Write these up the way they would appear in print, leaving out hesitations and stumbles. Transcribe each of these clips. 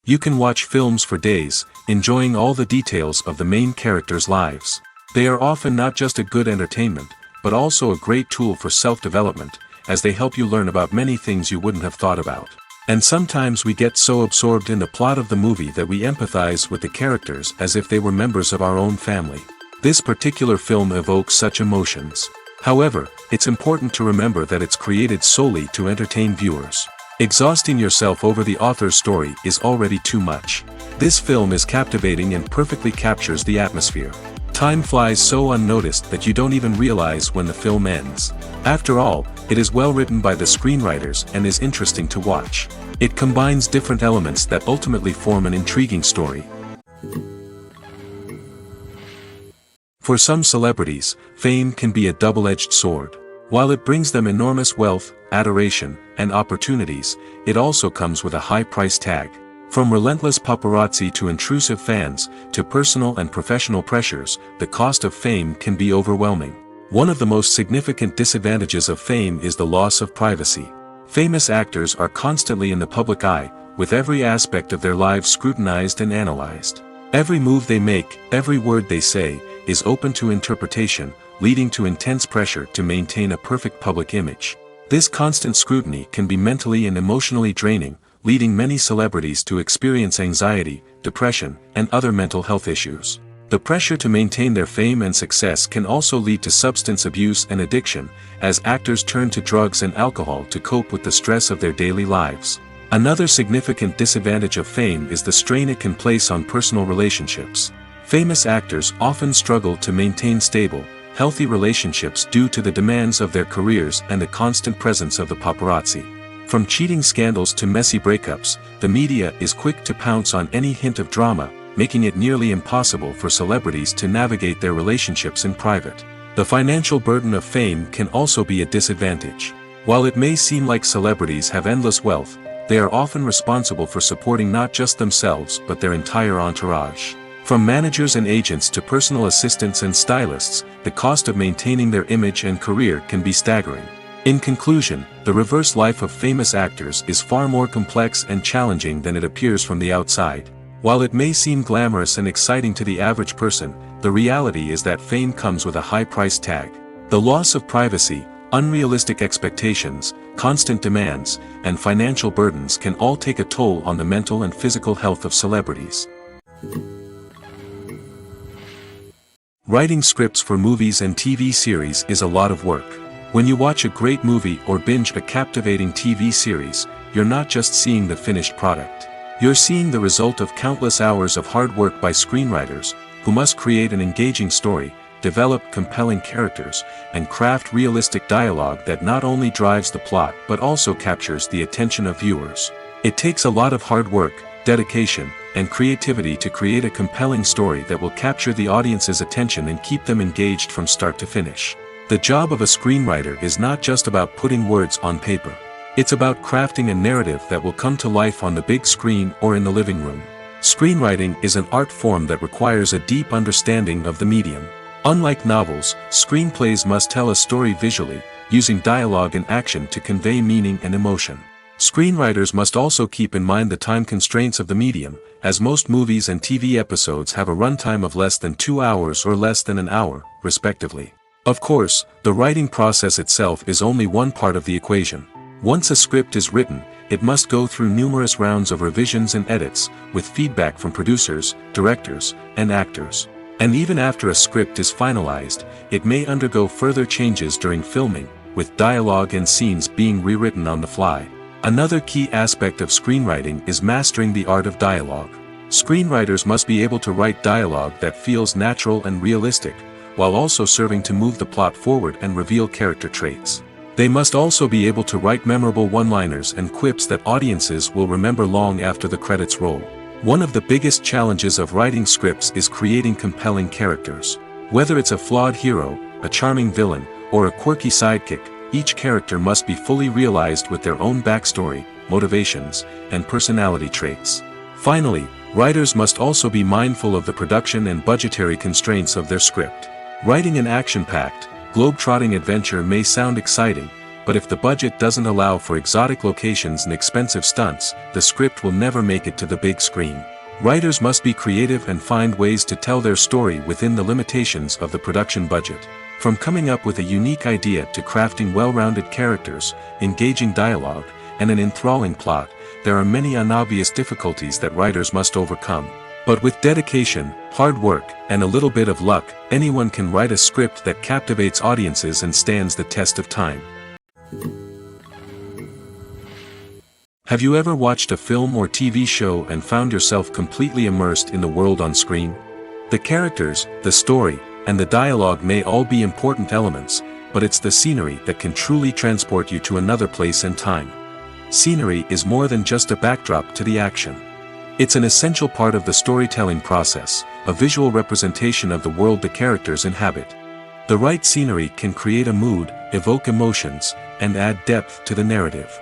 You can watch films for days, enjoying all the details of the main characters' lives. They are often not just a good entertainment, but also a great tool for self-development, as they help you learn about many things you wouldn't have thought about. And sometimes we get so absorbed in the plot of the movie that we empathize with the characters as if they were members of our own family. This particular film evokes such emotions. However, it's important to remember that it's created solely to entertain viewers. Exhausting yourself over the author's story is already too much. This film is captivating and perfectly captures the atmosphere. Time flies so unnoticed that you don't even realize when the film ends. After all, it is well written by the screenwriters and is interesting to watch. It combines different elements that ultimately form an intriguing story. For some celebrities, fame can be a double-edged sword. While it brings them enormous wealth, adoration, and opportunities, it also comes with a high price tag. From relentless paparazzi to intrusive fans, to personal and professional pressures, the cost of fame can be overwhelming. One of the most significant disadvantages of fame is the loss of privacy. Famous actors are constantly in the public eye, with every aspect of their lives scrutinized and analyzed. Every move they make, every word they say, is open to interpretation, leading to intense pressure to maintain a perfect public image. This constant scrutiny can be mentally and emotionally draining, leading many celebrities to experience anxiety, depression, and other mental health issues. The pressure to maintain their fame and success can also lead to substance abuse and addiction, as actors turn to drugs and alcohol to cope with the stress of their daily lives. Another significant disadvantage of fame is the strain it can place on personal relationships. Famous actors often struggle to maintain stable, healthy relationships due to the demands of their careers and the constant presence of the paparazzi. From cheating scandals to messy breakups, the media is quick to pounce on any hint of drama, making it nearly impossible for celebrities to navigate their relationships in private. The financial burden of fame can also be a disadvantage. While it may seem like celebrities have endless wealth, they are often responsible for supporting not just themselves but their entire entourage. From managers and agents to personal assistants and stylists, the cost of maintaining their image and career can be staggering. In conclusion, the reverse life of famous actors is far more complex and challenging than it appears from the outside. While it may seem glamorous and exciting to the average person, the reality is that fame comes with a high price tag. The loss of privacy, unrealistic expectations, constant demands, and financial burdens can all take a toll on the mental and physical health of celebrities. Writing scripts for movies and TV series is a lot of work. When you watch a great movie or binge a captivating TV series, you're not just seeing the finished product. You're seeing the result of countless hours of hard work by screenwriters, who must create an engaging story, develop compelling characters, and craft realistic dialogue that not only drives the plot but also captures the attention of viewers. It takes a lot of hard work, dedication, and creativity to create a compelling story that will capture the audience's attention and keep them engaged from start to finish. The job of a screenwriter is not just about putting words on paper. It's about crafting a narrative that will come to life on the big screen or in the living room. Screenwriting is an art form that requires a deep understanding of the medium. Unlike novels, screenplays must tell a story visually, using dialogue and action to convey meaning and emotion. Screenwriters must also keep in mind the time constraints of the medium, as most movies and TV episodes have a runtime of less than 2 hours or less than an hour, respectively. Of course, the writing process itself is only one part of the equation. Once a script is written, it must go through numerous rounds of revisions and edits, with feedback from producers, directors, and actors. And even after a script is finalized, it may undergo further changes during filming, with dialogue and scenes being rewritten on the fly. Another key aspect of screenwriting is mastering the art of dialogue. Screenwriters must be able to write dialogue that feels natural and realistic, while also serving to move the plot forward and reveal character traits. They must also be able to write memorable one-liners and quips that audiences will remember long after the credits roll. One of the biggest challenges of writing scripts is creating compelling characters. Whether it's a flawed hero, a charming villain, or a quirky sidekick, each character must be fully realized with their own backstory, motivations, and personality traits. Finally, writers must also be mindful of the production and budgetary constraints of their script. Writing an action-packed, globe-trotting adventure may sound exciting, but if the budget doesn't allow for exotic locations and expensive stunts, the script will never make it to the big screen. Writers must be creative and find ways to tell their story within the limitations of the production budget. From coming up with a unique idea to crafting well-rounded characters, engaging dialogue, and an enthralling plot, there are many unobvious difficulties that writers must overcome. But with dedication, hard work, and a little bit of luck, anyone can write a script that captivates audiences and stands the test of time. Have you ever watched a film or TV show and found yourself completely immersed in the world on screen? The characters, the story, and the dialogue may all be important elements, but it's the scenery that can truly transport you to another place and time. Scenery is more than just a backdrop to the action. It's an essential part of the storytelling process, a visual representation of the world the characters inhabit. The right scenery can create a mood, evoke emotions, and add depth to the narrative.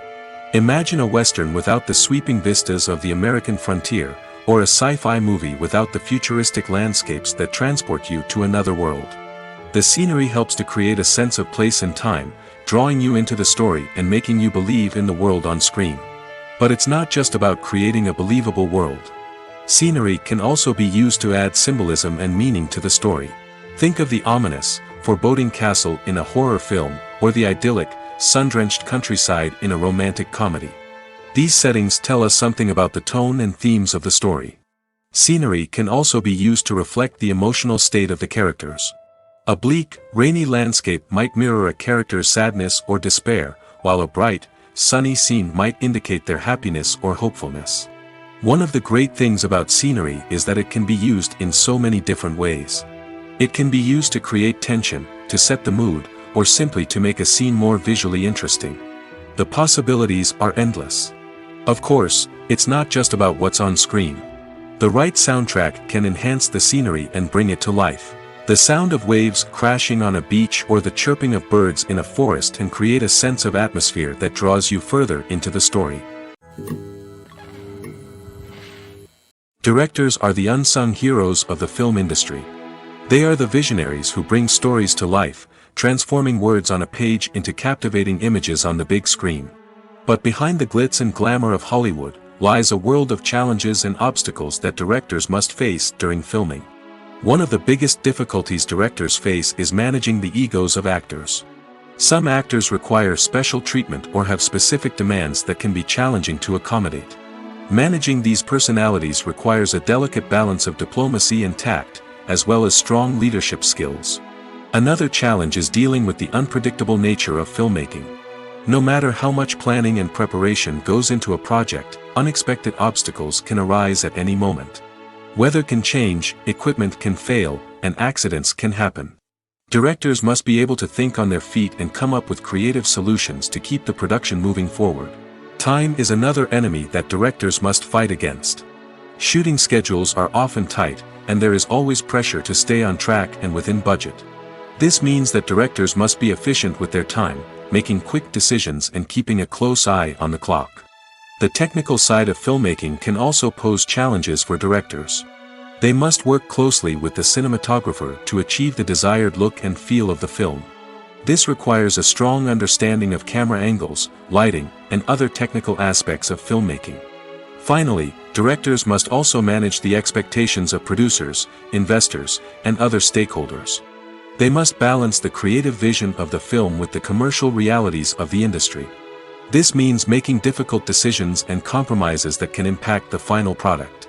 Imagine a Western without the sweeping vistas of the American frontier, or a sci-fi movie without the futuristic landscapes that transport you to another world. The scenery helps to create a sense of place and time, drawing you into the story and making you believe in the world on screen. But it's not just about creating a believable world. Scenery can also be used to add symbolism and meaning to the story. Think of the ominous, foreboding castle in a horror film, or the idyllic, sun-drenched countryside in a romantic comedy. These settings tell us something about the tone and themes of the story. Scenery can also be used to reflect the emotional state of the characters. A bleak, rainy landscape might mirror a character's sadness or despair, while a bright, sunny scene might indicate their happiness or hopefulness. One of the great things about scenery is that it can be used in so many different ways. It can be used to create tension, to set the mood, or simply to make a scene more visually interesting. The possibilities are endless. Of course, it's not just about what's on screen. The right soundtrack can enhance the scenery and bring it to life. The sound of waves crashing on a beach or the chirping of birds in a forest can create a sense of atmosphere that draws you further into the story. Directors are the unsung heroes of the film industry. They are the visionaries who bring stories to life, transforming words on a page into captivating images on the big screen. But behind the glitz and glamour of Hollywood, lies a world of challenges and obstacles that directors must face during filming. One of the biggest difficulties directors face is managing the egos of actors. Some actors require special treatment or have specific demands that can be challenging to accommodate. Managing these personalities requires a delicate balance of diplomacy and tact, as well as strong leadership skills. Another challenge is dealing with the unpredictable nature of filmmaking. No matter how much planning and preparation goes into a project, unexpected obstacles can arise at any moment. Weather can change, equipment can fail, and accidents can happen. Directors must be able to think on their feet and come up with creative solutions to keep the production moving forward. Time is another enemy that directors must fight against. Shooting schedules are often tight, and there is always pressure to stay on track and within budget. This means that directors must be efficient with their time, making quick decisions and keeping a close eye on the clock. The technical side of filmmaking can also pose challenges for directors. They must work closely with the cinematographer to achieve the desired look and feel of the film. This requires a strong understanding of camera angles, lighting, and other technical aspects of filmmaking. Finally, directors must also manage the expectations of producers, investors, and other stakeholders. They must balance the creative vision of the film with the commercial realities of the industry. This means making difficult decisions and compromises that can impact the final product.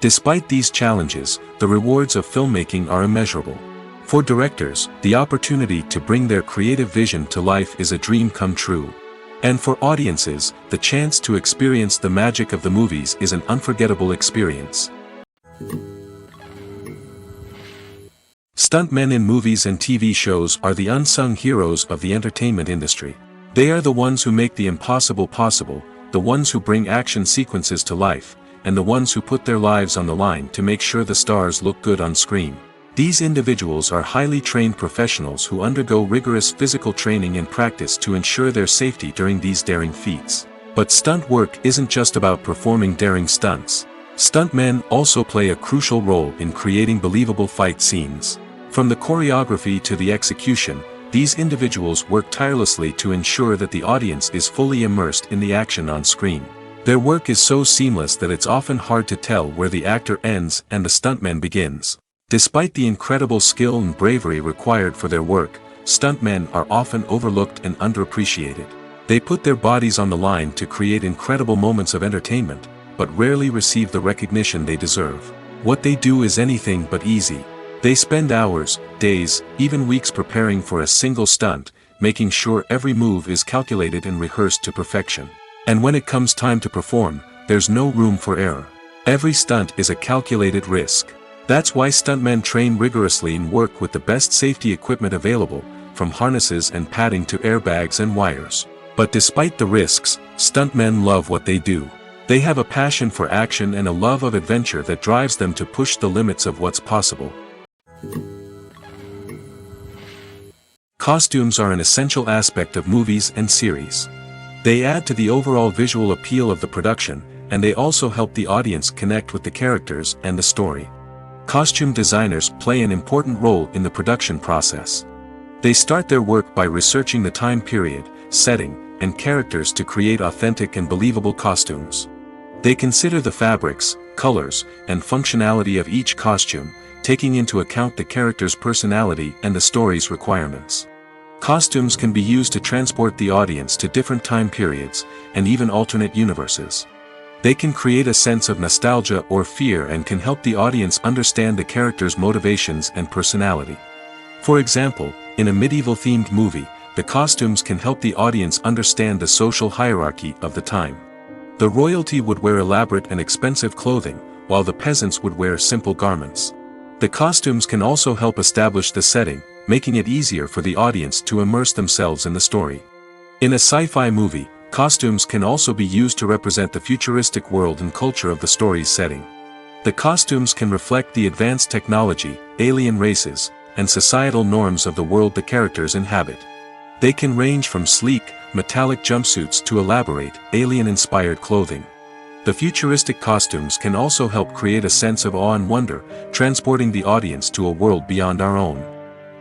Despite these challenges, the rewards of filmmaking are immeasurable. For directors, the opportunity to bring their creative vision to life is a dream come true. And for audiences, the chance to experience the magic of the movies is an unforgettable experience. Stuntmen in movies and TV shows are the unsung heroes of the entertainment industry. They are the ones who make the impossible possible, the ones who bring action sequences to life, and the ones who put their lives on the line to make sure the stars look good on screen. These individuals are highly trained professionals who undergo rigorous physical training and practice to ensure their safety during these daring feats. But stunt work isn't just about performing daring stunts. Stuntmen also play a crucial role in creating believable fight scenes. From the choreography to the execution, These individuals work tirelessly to ensure that the audience is fully immersed in the action on screen. Their work is so seamless that it's often hard to tell where the actor ends and the stuntman begins. Despite the incredible skill and bravery required for their work, stuntmen are often overlooked and underappreciated. They put their bodies on the line to create incredible moments of entertainment, but rarely receive the recognition they deserve. What they do is anything but easy. They spend hours, days, even weeks preparing for a single stunt, making sure every move is calculated and rehearsed to perfection. And when it comes time to perform, there's no room for error. Every stunt is a calculated risk. That's why stuntmen train rigorously and work with the best safety equipment available, from harnesses and padding to airbags and wires. But despite the risks, stuntmen love what they do. They have a passion for action and a love of adventure that drives them to push the limits of what's possible. Costumes are an essential aspect of movies and series. They add to the overall visual appeal of the production, and they also help the audience connect with the characters and the story. Costume designers play an important role in the production process. They start their work by researching the time period, setting, and characters to create authentic and believable costumes. They consider the fabrics, colors, and functionality of each costume, taking into account the character's personality and the story's requirements. Costumes can be used to transport the audience to different time periods, and even alternate universes. They can create a sense of nostalgia or fear and can help the audience understand the character's motivations and personality. For example, in a medieval-themed movie, the costumes can help the audience understand the social hierarchy of the time. The royalty would wear elaborate and expensive clothing, while the peasants would wear simple garments. The costumes can also help establish the setting, making it easier for the audience to immerse themselves in the story. In a sci-fi movie, costumes can also be used to represent the futuristic world and culture of the story's setting. The costumes can reflect the advanced technology, alien races, and societal norms of the world the characters inhabit. They can range from sleek, metallic jumpsuits to elaborate, alien-inspired clothing. The futuristic costumes can also help create a sense of awe and wonder, transporting the audience to a world beyond our own.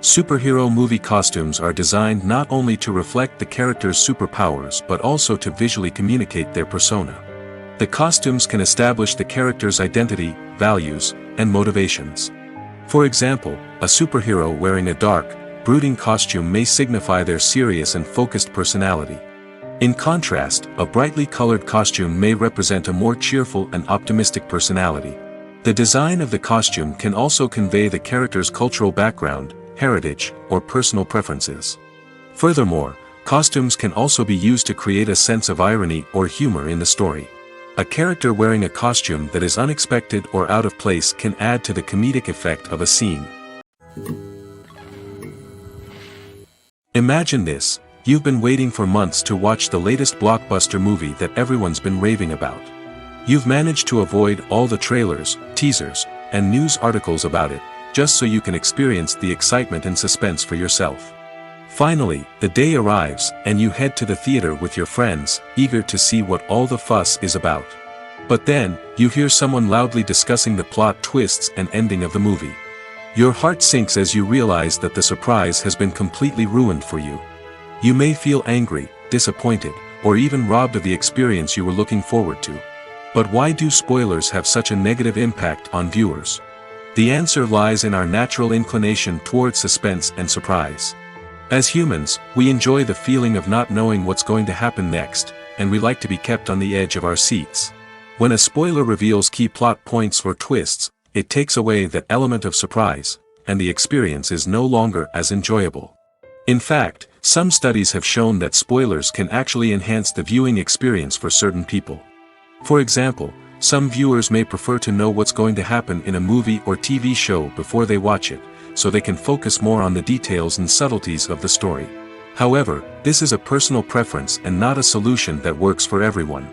Superhero movie costumes are designed not only to reflect the character's superpowers but also to visually communicate their persona. The costumes can establish the character's identity, values, and motivations. For example, a superhero wearing a dark, brooding costume may signify their serious and focused personality. In contrast, a brightly colored costume may represent a more cheerful and optimistic personality. The design of the costume can also convey the character's cultural background, heritage, or personal preferences. Furthermore, costumes can also be used to create a sense of irony or humor in the story. A character wearing a costume that is unexpected or out of place can add to the comedic effect of a scene. Imagine this. You've been waiting for months to watch the latest blockbuster movie that everyone's been raving about. You've managed to avoid all the trailers, teasers, and news articles about it, just so you can experience the excitement and suspense for yourself. Finally, the day arrives, and you head to the theater with your friends, eager to see what all the fuss is about. But then, you hear someone loudly discussing the plot twists and ending of the movie. Your heart sinks as you realize that the surprise has been completely ruined for you. You may feel angry, disappointed, or even robbed of the experience you were looking forward to. But why do spoilers have such a negative impact on viewers? The answer lies in our natural inclination towards suspense and surprise. As humans, we enjoy the feeling of not knowing what's going to happen next, and we like to be kept on the edge of our seats. When a spoiler reveals key plot points or twists, it takes away that element of surprise, and the experience is no longer as enjoyable. In fact, some studies have shown that spoilers can actually enhance the viewing experience for certain people. For example, some viewers may prefer to know what's going to happen in a movie or TV show before they watch it, so they can focus more on the details and subtleties of the story. However, this is a personal preference and not a solution that works for everyone.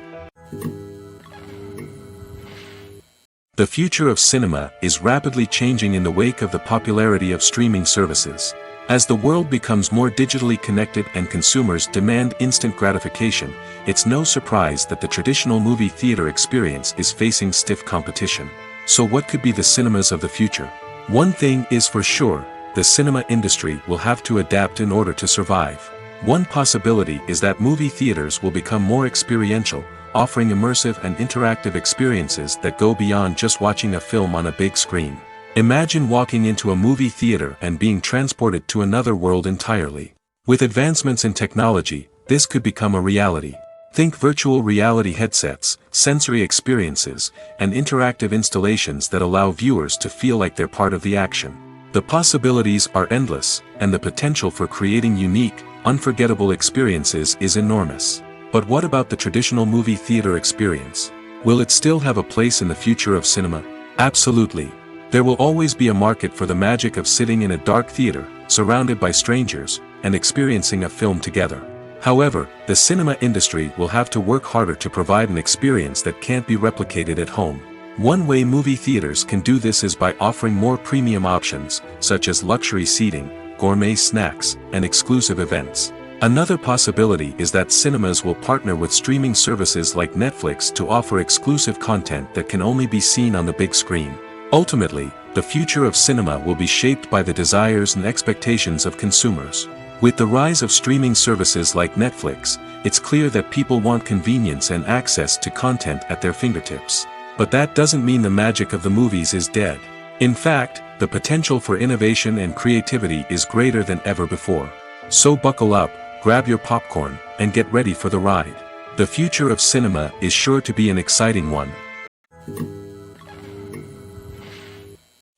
The future of cinema is rapidly changing in the wake of the popularity of streaming services. As the world becomes more digitally connected and consumers demand instant gratification, it's no surprise that the traditional movie theater experience is facing stiff competition. So what could be the cinemas of the future? One thing is for sure, the cinema industry will have to adapt in order to survive. One possibility is that movie theaters will become more experiential, offering immersive and interactive experiences that go beyond just watching a film on a big screen. Imagine walking into a movie theater and being transported to another world entirely. With advancements in technology, this could become a reality. Think virtual reality headsets, sensory experiences, and interactive installations that allow viewers to feel like they're part of the action. The possibilities are endless, and the potential for creating unique, unforgettable experiences is enormous. But what about the traditional movie theater experience? Will it still have a place in the future of cinema? Absolutely. There will always be a market for the magic of sitting in a dark theater, surrounded by strangers, and experiencing a film together. However, the cinema industry will have to work harder to provide an experience that can't be replicated at home. One way movie theaters can do this is by offering more premium options, such as luxury seating, gourmet snacks, and exclusive events. Another possibility is that cinemas will partner with streaming services like Netflix to offer exclusive content that can only be seen on the big screen. Ultimately, the future of cinema will be shaped by the desires and expectations of consumers. With the rise of streaming services like Netflix, it's clear that people want convenience and access to content at their fingertips. But that doesn't mean the magic of the movies is dead. In fact, the potential for innovation and creativity is greater than ever before. So buckle up, grab your popcorn, and get ready for the ride. The future of cinema is sure to be an exciting one.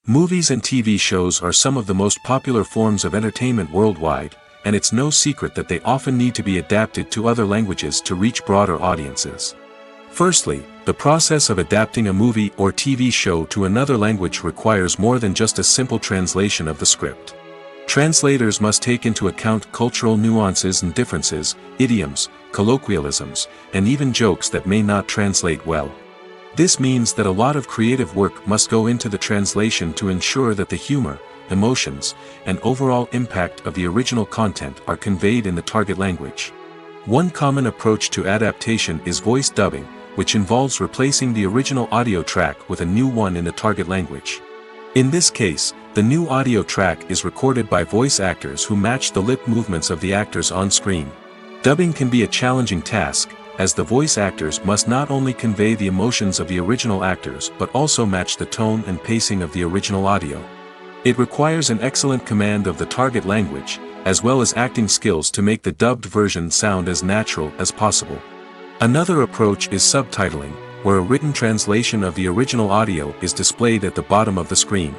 Movies and TV shows are some of the most popular forms of entertainment worldwide, and it's no secret that they often need to be adapted to other languages to reach broader audiences. Firstly, the process of adapting a movie or TV show to another language requires more than just a simple translation of the script. Translators must take into account cultural nuances and differences, idioms, colloquialisms, and even jokes that may not translate well. This means that a lot of creative work must go into the translation to ensure that the humor, emotions, and overall impact of the original content are conveyed in the target language. One common approach to adaptation is voice dubbing, which involves replacing the original audio track with a new one in the target language. In this case, the new audio track is recorded by voice actors who match the lip movements of the actors on screen. Dubbing can be a challenging task, as the voice actors must not only convey the emotions of the original actors but also match the tone and pacing of the original audio. It requires an excellent command of the target language, as well as acting skills to make the dubbed version sound as natural as possible. Another approach is subtitling, where a written translation of the original audio is displayed at the bottom of the screen.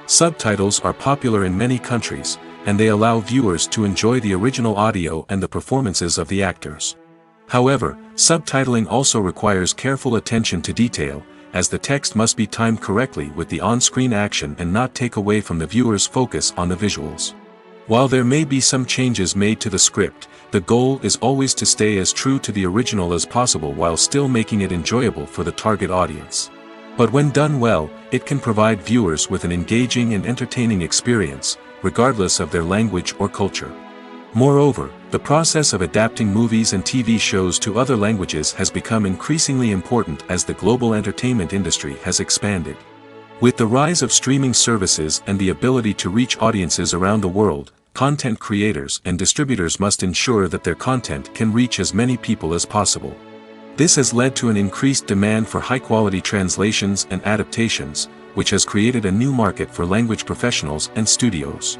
Subtitles are popular in many countries, and they allow viewers to enjoy the original audio and the performances of the actors. However, subtitling also requires careful attention to detail, as the text must be timed correctly with the on-screen action and not take away from the viewer's focus on the visuals. While there may be some changes made to the script, the goal is always to stay as true to the original as possible while still making it enjoyable for the target audience. But when done well, it can provide viewers with an engaging and entertaining experience, regardless of their language or culture. Moreover, the process of adapting movies and TV shows to other languages has become increasingly important as the global entertainment industry has expanded. With the rise of streaming services and the ability to reach audiences around the world, content creators and distributors must ensure that their content can reach as many people as possible. This has led to an increased demand for high-quality translations and adaptations, which has created a new market for language professionals and studios.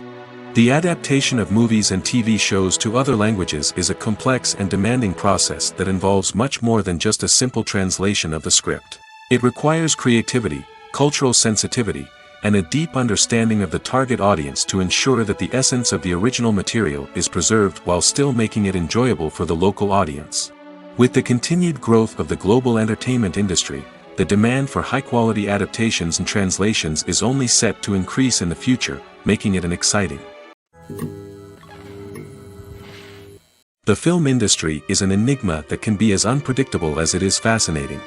The adaptation of movies and TV shows to other languages is a complex and demanding process that involves much more than just a simple translation of the script. It requires creativity, cultural sensitivity, and a deep understanding of the target audience to ensure that the essence of the original material is preserved while still making it enjoyable for the local audience. With the continued growth of the global entertainment industry, the demand for high-quality adaptations and translations is only set to increase in the future, making it exciting. The film industry is an enigma that can be as unpredictable as it is fascinating.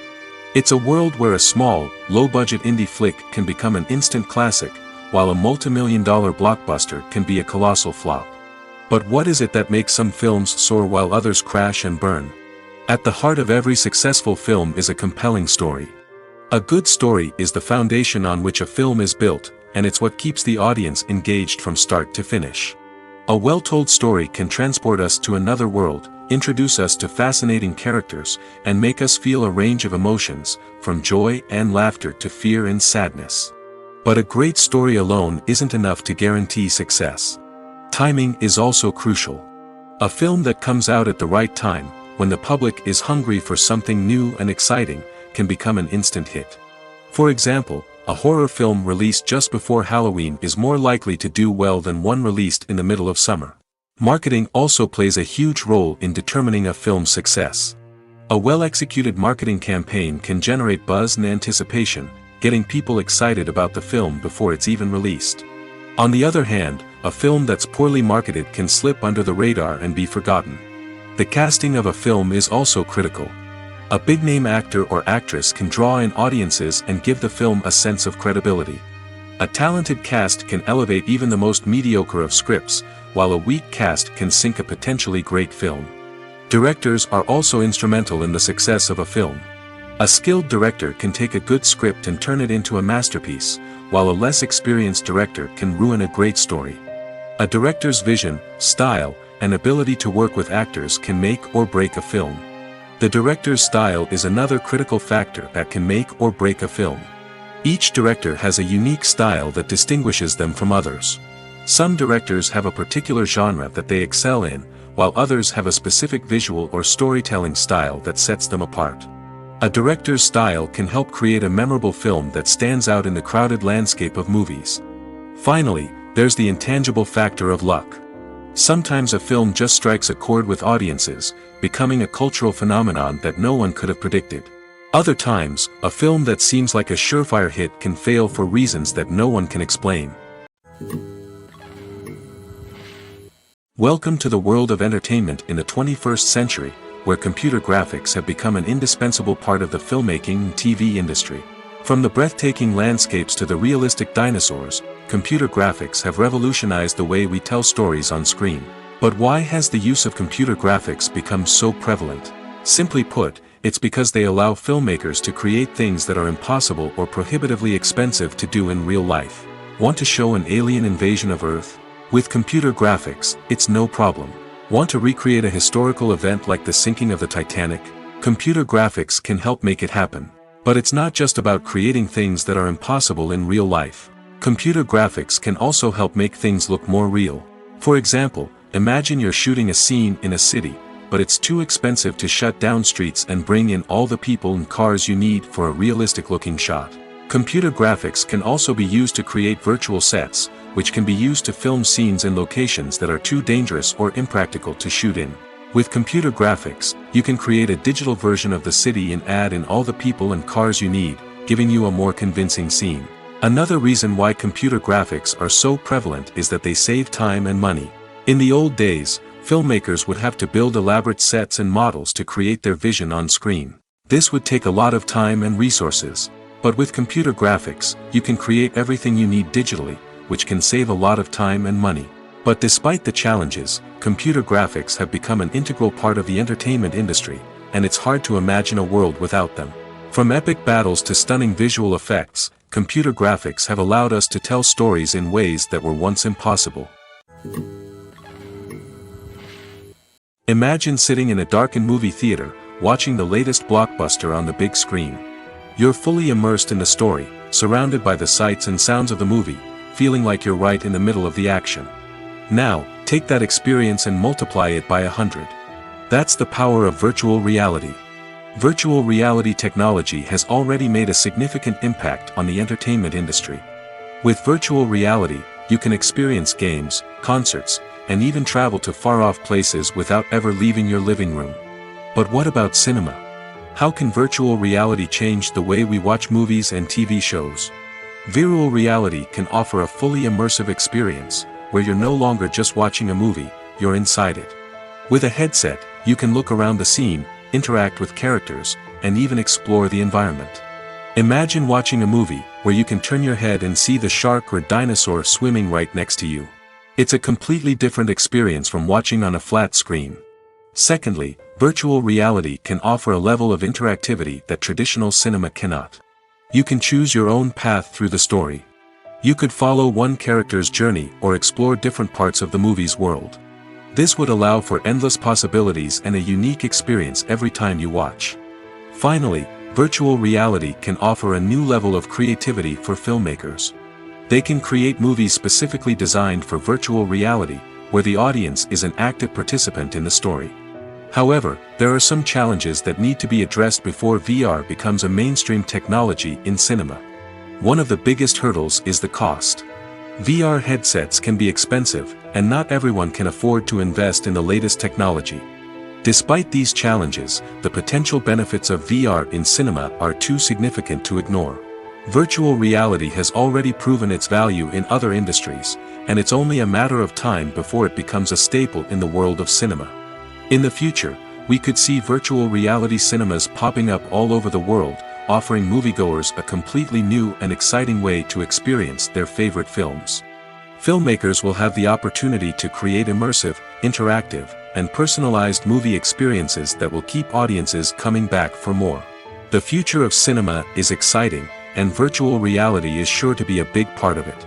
It's a world where a small, low-budget indie flick can become an instant classic, while a multi-million-dollar blockbuster can be a colossal flop. But what is it that makes some films soar while others crash and burn? At the heart of every successful film is a compelling story. A good story is the foundation on which a film is built, and it's what keeps the audience engaged from start to finish. A well-told story can transport us to another world, introduce us to fascinating characters, and make us feel a range of emotions, from joy and laughter to fear and sadness. But a great story alone isn't enough to guarantee success. Timing is also crucial. A film that comes out at the right time, when the public is hungry for something new and exciting, can become an instant hit. For example, a horror film released just before Halloween is more likely to do well than one released in the middle of summer. Marketing also plays a huge role in determining a film's success. A well-executed marketing campaign can generate buzz and anticipation, getting people excited about the film before it's even released. On the other hand, a film that's poorly marketed can slip under the radar and be forgotten. The casting of a film is also critical. A big-name actor or actress can draw in audiences and give the film a sense of credibility. A talented cast can elevate even the most mediocre of scripts, while a weak cast can sink a potentially great film. Directors are also instrumental in the success of a film. A skilled director can take a good script and turn it into a masterpiece, while a less experienced director can ruin a great story. A director's vision, style, and ability to work with actors can make or break a film. The director's style is another critical factor that can make or break a film. Each director has a unique style that distinguishes them from others. Some directors have a particular genre that they excel in, while others have a specific visual or storytelling style that sets them apart. A director's style can help create a memorable film that stands out in the crowded landscape of movies. Finally, there's the intangible factor of luck. Sometimes a film just strikes a chord with audiences, becoming a cultural phenomenon that no one could have predicted. Other times, a film that seems like a surefire hit can fail for reasons that no one can explain. Welcome to the world of entertainment in the 21st century, where computer graphics have become an indispensable part of the filmmaking and TV industry. From the breathtaking landscapes to the realistic dinosaurs, computer graphics have revolutionized the way we tell stories on screen. But why has the use of computer graphics become so prevalent? Simply put, it's because they allow filmmakers to create things that are impossible or prohibitively expensive to do in real life. Want to show an alien invasion of Earth? With computer graphics, it's no problem. Want to recreate a historical event like the sinking of the Titanic? Computer graphics can help make it happen. But it's not just about creating things that are impossible in real life. Computer graphics can also help make things look more real. For example, imagine you're shooting a scene in a city, but it's too expensive to shut down streets and bring in all the people and cars you need for a realistic-looking shot. Computer graphics can also be used to create virtual sets, which can be used to film scenes in locations that are too dangerous or impractical to shoot in. With computer graphics, you can create a digital version of the city and add in all the people and cars you need, giving you a more convincing scene. Another reason why computer graphics are so prevalent is that they save time and money. In the old days, filmmakers would have to build elaborate sets and models to create their vision on screen. This would take a lot of time and resources. But with computer graphics, you can create everything you need digitally, which can save a lot of time and money. But despite the challenges, computer graphics have become an integral part of the entertainment industry, and it's hard to imagine a world without them. From epic battles to stunning visual effects, computer graphics have allowed us to tell stories in ways that were once impossible. Imagine sitting in a darkened movie theater, watching the latest blockbuster on the big screen. You're fully immersed in the story, surrounded by the sights and sounds of the movie, feeling like you're right in the middle of the action. Now, take that experience and multiply it by 100. That's the power of virtual reality. Virtual reality technology has already made a significant impact on the entertainment industry. With virtual reality, you can experience games, concerts, and even travel to far-off places without ever leaving your living room. But what about cinema? How can virtual reality change the way we watch movies and TV shows? Virtual reality can offer a fully immersive experience, where you're no longer just watching a movie, you're inside it. With a headset, you can look around the scene, interact with characters, and even explore the environment. Imagine watching a movie, where you can turn your head and see the shark or dinosaur swimming right next to you. It's a completely different experience from watching on a flat screen. Secondly, virtual reality can offer a level of interactivity that traditional cinema cannot. You can choose your own path through the story. You could follow one character's journey or explore different parts of the movie's world. This would allow for endless possibilities and a unique experience every time you watch. Finally, virtual reality can offer a new level of creativity for filmmakers. They can create movies specifically designed for virtual reality, where the audience is an active participant in the story. However, there are some challenges that need to be addressed before VR becomes a mainstream technology in cinema. One of the biggest hurdles is the cost. VR headsets can be expensive, and not everyone can afford to invest in the latest technology. Despite these challenges, the potential benefits of VR in cinema are too significant to ignore. Virtual reality has already proven its value in other industries, and it's only a matter of time before it becomes a staple in the world of cinema. In the future, we could see virtual reality cinemas popping up all over the world, offering moviegoers a completely new and exciting way to experience their favorite films. Filmmakers will have the opportunity to create immersive, interactive, and personalized movie experiences that will keep audiences coming back for more. The future of cinema is exciting, and virtual reality is sure to be a big part of it.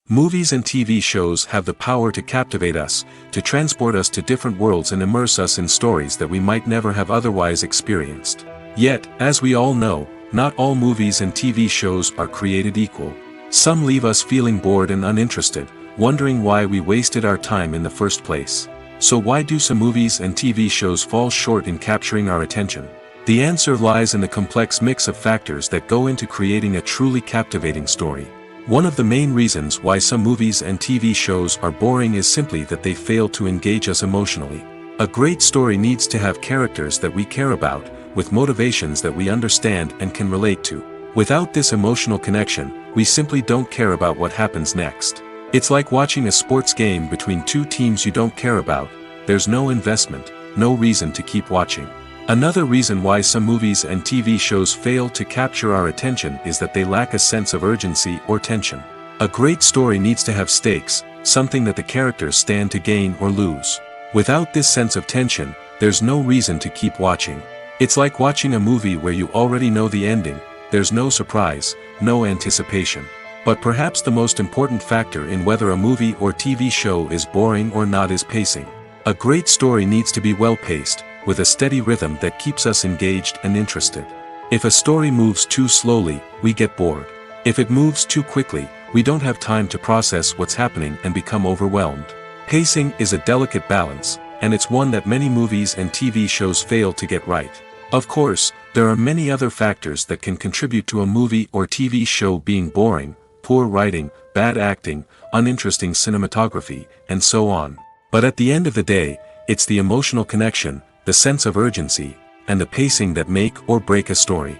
Movies and TV shows have the power to captivate us, to transport us to different worlds and immerse us in stories that we might never have otherwise experienced. Yet, as we all know, not all movies and TV shows are created equal. Some leave us feeling bored and uninterested, wondering why we wasted our time in the first place. So why do some movies and TV shows fall short in capturing our attention? The answer lies in the complex mix of factors that go into creating a truly captivating story. One of the main reasons why some movies and TV shows are boring is simply that they fail to engage us emotionally. A great story needs to have characters that we care about, with motivations that we understand and can relate to. Without this emotional connection, we simply don't care about what happens next. It's like watching a sports game between two teams you don't care about. There's no investment, no reason to keep watching. Another reason why some movies and TV shows fail to capture our attention is that they lack a sense of urgency or tension. A great story needs to have stakes, something that the characters stand to gain or lose. Without this sense of tension, there's no reason to keep watching. It's like watching a movie where you already know the ending. There's no surprise, no anticipation. But perhaps the most important factor in whether a movie or TV show is boring or not is pacing. A great story needs to be well-paced, with a steady rhythm that keeps us engaged and interested. If a story moves too slowly, we get bored. If it moves too quickly, we don't have time to process what's happening and become overwhelmed. Pacing is a delicate balance, and it's one that many movies and TV shows fail to get right. Of course, there are many other factors that can contribute to a movie or TV show being boring: poor writing, bad acting, uninteresting cinematography, and so on. But at the end of the day, it's the emotional connection, the sense of urgency, and the pacing that make or break a story.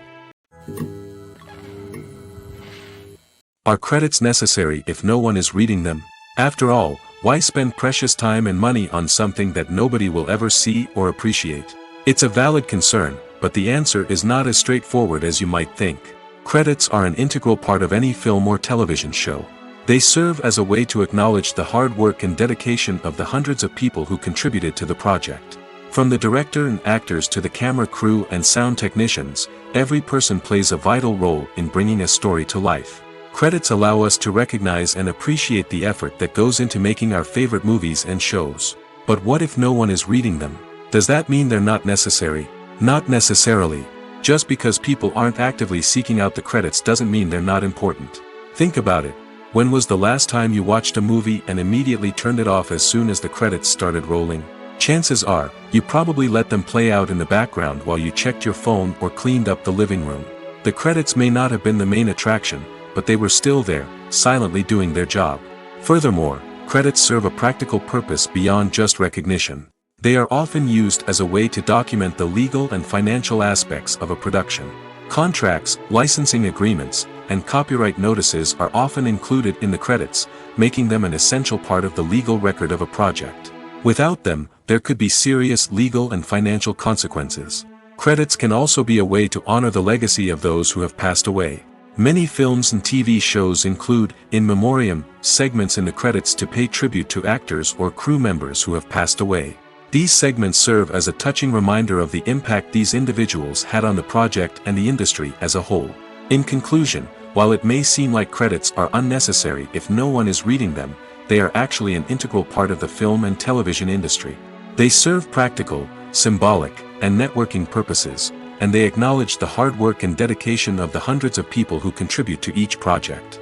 Are credits necessary if no one is reading them? After all, why spend precious time and money on something that nobody will ever see or appreciate? It's a valid concern, but the answer is not as straightforward as you might think. Credits are an integral part of any film or television show. They serve as a way to acknowledge the hard work and dedication of the hundreds of people who contributed to the project. From the director and actors to the camera crew and sound technicians, every person plays a vital role in bringing a story to life. Credits allow us to recognize and appreciate the effort that goes into making our favorite movies and shows. But what if no one is reading them? Does that mean they're not necessary? Not necessarily. Just because people aren't actively seeking out the credits doesn't mean they're not important. Think about it. When was the last time you watched a movie and immediately turned it off as soon as the credits started rolling? Chances are, you probably let them play out in the background while you checked your phone or cleaned up the living room. The credits may not have been the main attraction, but they were still there, silently doing their job. Furthermore, credits serve a practical purpose beyond just recognition. They are often used as a way to document the legal and financial aspects of a production. Contracts, licensing agreements, and copyright notices are often included in the credits, making them an essential part of the legal record of a project. Without them, there could be serious legal and financial consequences. Credits can also be a way to honor the legacy of those who have passed away. Many films and TV shows include, in memoriam, segments in the credits to pay tribute to actors or crew members who have passed away. These segments serve as a touching reminder of the impact these individuals had on the project and the industry as a whole. In conclusion, while it may seem like credits are unnecessary if no one is reading them, they are actually an integral part of the film and television industry. They serve practical, symbolic, and networking purposes, and they acknowledge the hard work and dedication of the hundreds of people who contribute to each project.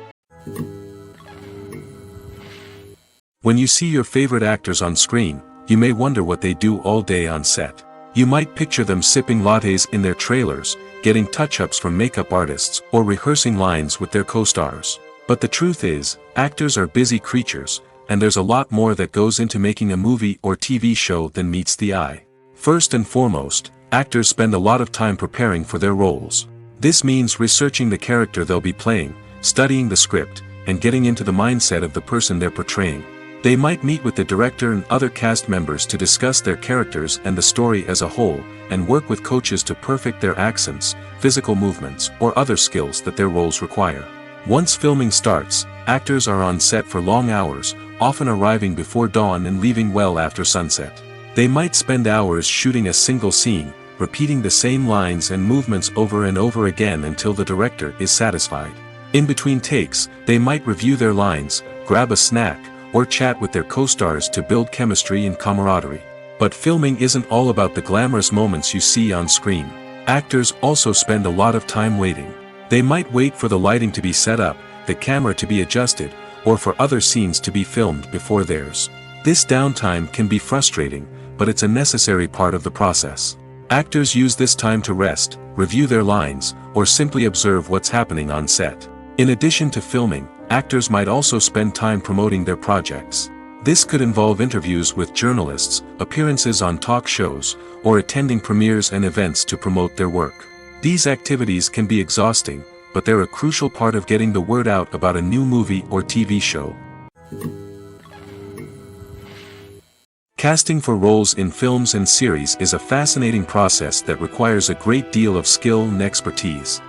When you see your favorite actors on screen, you may wonder what they do all day on set. You might picture them sipping lattes in their trailers, getting touch-ups from makeup artists, or rehearsing lines with their co-stars. But the truth is, actors are busy creatures, and there's a lot more that goes into making a movie or TV show than meets the eye. First and foremost, actors spend a lot of time preparing for their roles. This means researching the character they'll be playing, studying the script, and getting into the mindset of the person they're portraying. They might meet with the director and other cast members to discuss their characters and the story as a whole, and work with coaches to perfect their accents, physical movements, or other skills that their roles require. Once filming starts, actors are on set for long hours, often arriving before dawn and leaving well after sunset. They might spend hours shooting a single scene, repeating the same lines and movements over and over again until the director is satisfied. In between takes, they might review their lines, grab a snack, or chat with their co-stars to build chemistry and camaraderie. But filming isn't all about the glamorous moments you see on screen. Actors also spend a lot of time waiting. They might wait for the lighting to be set up, the camera to be adjusted, or for other scenes to be filmed before theirs. This downtime can be frustrating, but it's a necessary part of the process. Actors use this time to rest, review their lines, or simply observe what's happening on set. In addition to filming, actors might also spend time promoting their projects. This could involve interviews with journalists, appearances on talk shows, or attending premieres and events to promote their work. These activities can be exhausting, but they're a crucial part of getting the word out about a new movie or TV show. Casting for roles in films and series is a fascinating process that requires a great deal of skill and expertise.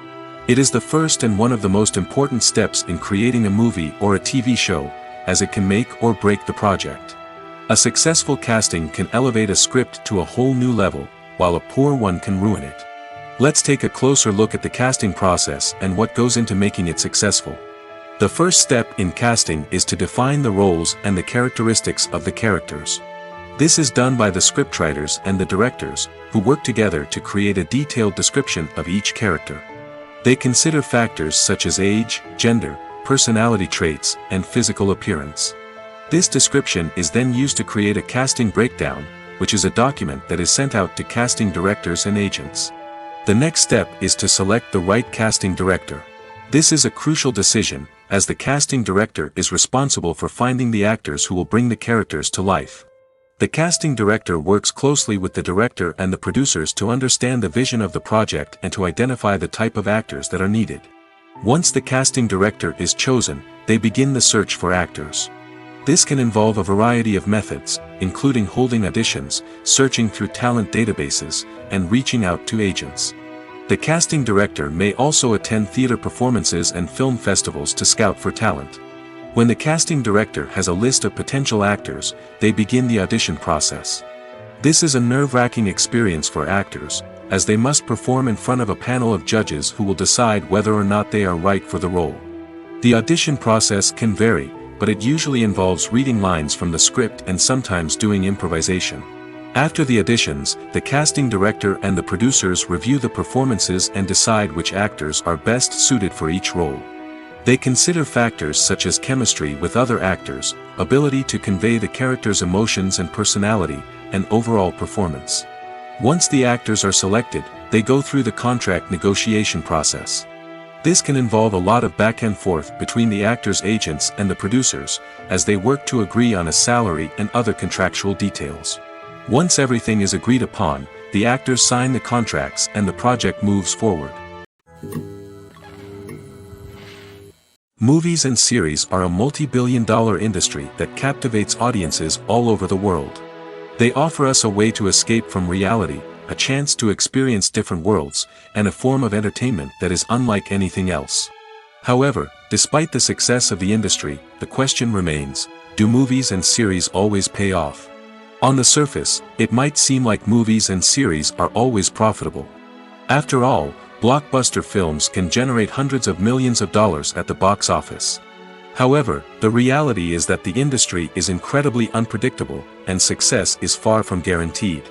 It is the first and one of the most important steps in creating a movie or a TV show, as it can make or break the project. A successful casting can elevate a script to a whole new level, while a poor one can ruin it. Let's take a closer look at the casting process and what goes into making it successful. The first step in casting is to define the roles and the characteristics of the characters. This is done by the scriptwriters and the directors, who work together to create a detailed description of each character. They consider factors such as age, gender, personality traits, and physical appearance. This description is then used to create a casting breakdown, which is a document that is sent out to casting directors and agents. The next step is to select the right casting director. This is a crucial decision, as the casting director is responsible for finding the actors who will bring the characters to life. The casting director works closely with the director and the producers to understand the vision of the project and to identify the type of actors that are needed. Once the casting director is chosen, they begin the search for actors. This can involve a variety of methods, including holding auditions, searching through talent databases, and reaching out to agents. The casting director may also attend theater performances and film festivals to scout for talent. When the casting director has a list of potential actors, they begin the audition process. This is a nerve-wracking experience for actors, as they must perform in front of a panel of judges who will decide whether or not they are right for the role. The audition process can vary, but it usually involves reading lines from the script and sometimes doing improvisation. After the auditions, the casting director and the producers review the performances and decide which actors are best suited for each role. They consider factors such as chemistry with other actors, ability to convey the character's emotions and personality, and overall performance. Once the actors are selected, they go through the contract negotiation process. This can involve a lot of back and forth between the actors' agents and the producers, as they work to agree on a salary and other contractual details. Once everything is agreed upon, the actors sign the contracts and the project moves forward. Movies and series are a multi-billion-dollar industry that captivates audiences all over the world. They offer us a way to escape from reality, a chance to experience different worlds, and a form of entertainment that is unlike anything else. However, despite the success of the industry, the question remains, do movies and series always pay off? On the surface, it might seem like movies and series are always profitable. After all, blockbuster films can generate hundreds of millions of dollars at the box office. However, the reality is that the industry is incredibly unpredictable, and success is far from guaranteed.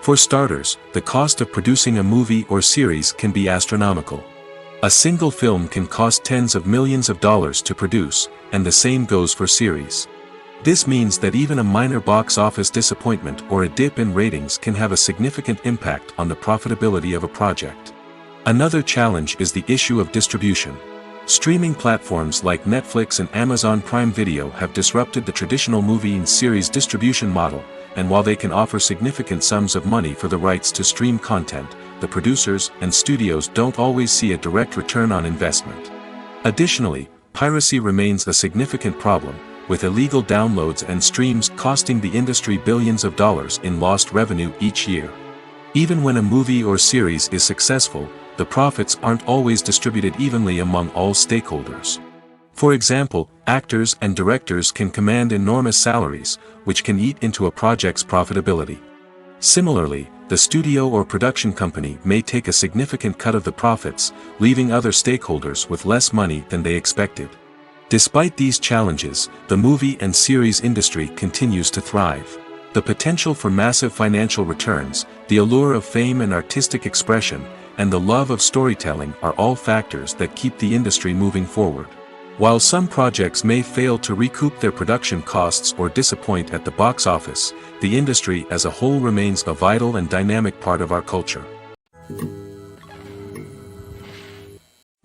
For starters, the cost of producing a movie or series can be astronomical. A single film can cost tens of millions of dollars to produce, and the same goes for series. This means that even a minor box office disappointment or a dip in ratings can have a significant impact on the profitability of a project. Another challenge is the issue of distribution. Streaming platforms like Netflix and Amazon Prime Video have disrupted the traditional movie and series distribution model, and while they can offer significant sums of money for the rights to stream content, the producers and studios don't always see a direct return on investment. Additionally, piracy remains a significant problem, with illegal downloads and streams costing the industry billions of dollars in lost revenue each year. Even when a movie or series is successful, the profits aren't always distributed evenly among all stakeholders. For example, actors and directors can command enormous salaries, which can eat into a project's profitability. Similarly, the studio or production company may take a significant cut of the profits, leaving other stakeholders with less money than they expected. Despite these challenges, the movie and series industry continues to thrive. The potential for massive financial returns, the allure of fame and artistic expression, and the love of storytelling are all factors that keep the industry moving forward. While some projects may fail to recoup their production costs or disappoint at the box office, the industry as a whole remains a vital and dynamic part of our culture.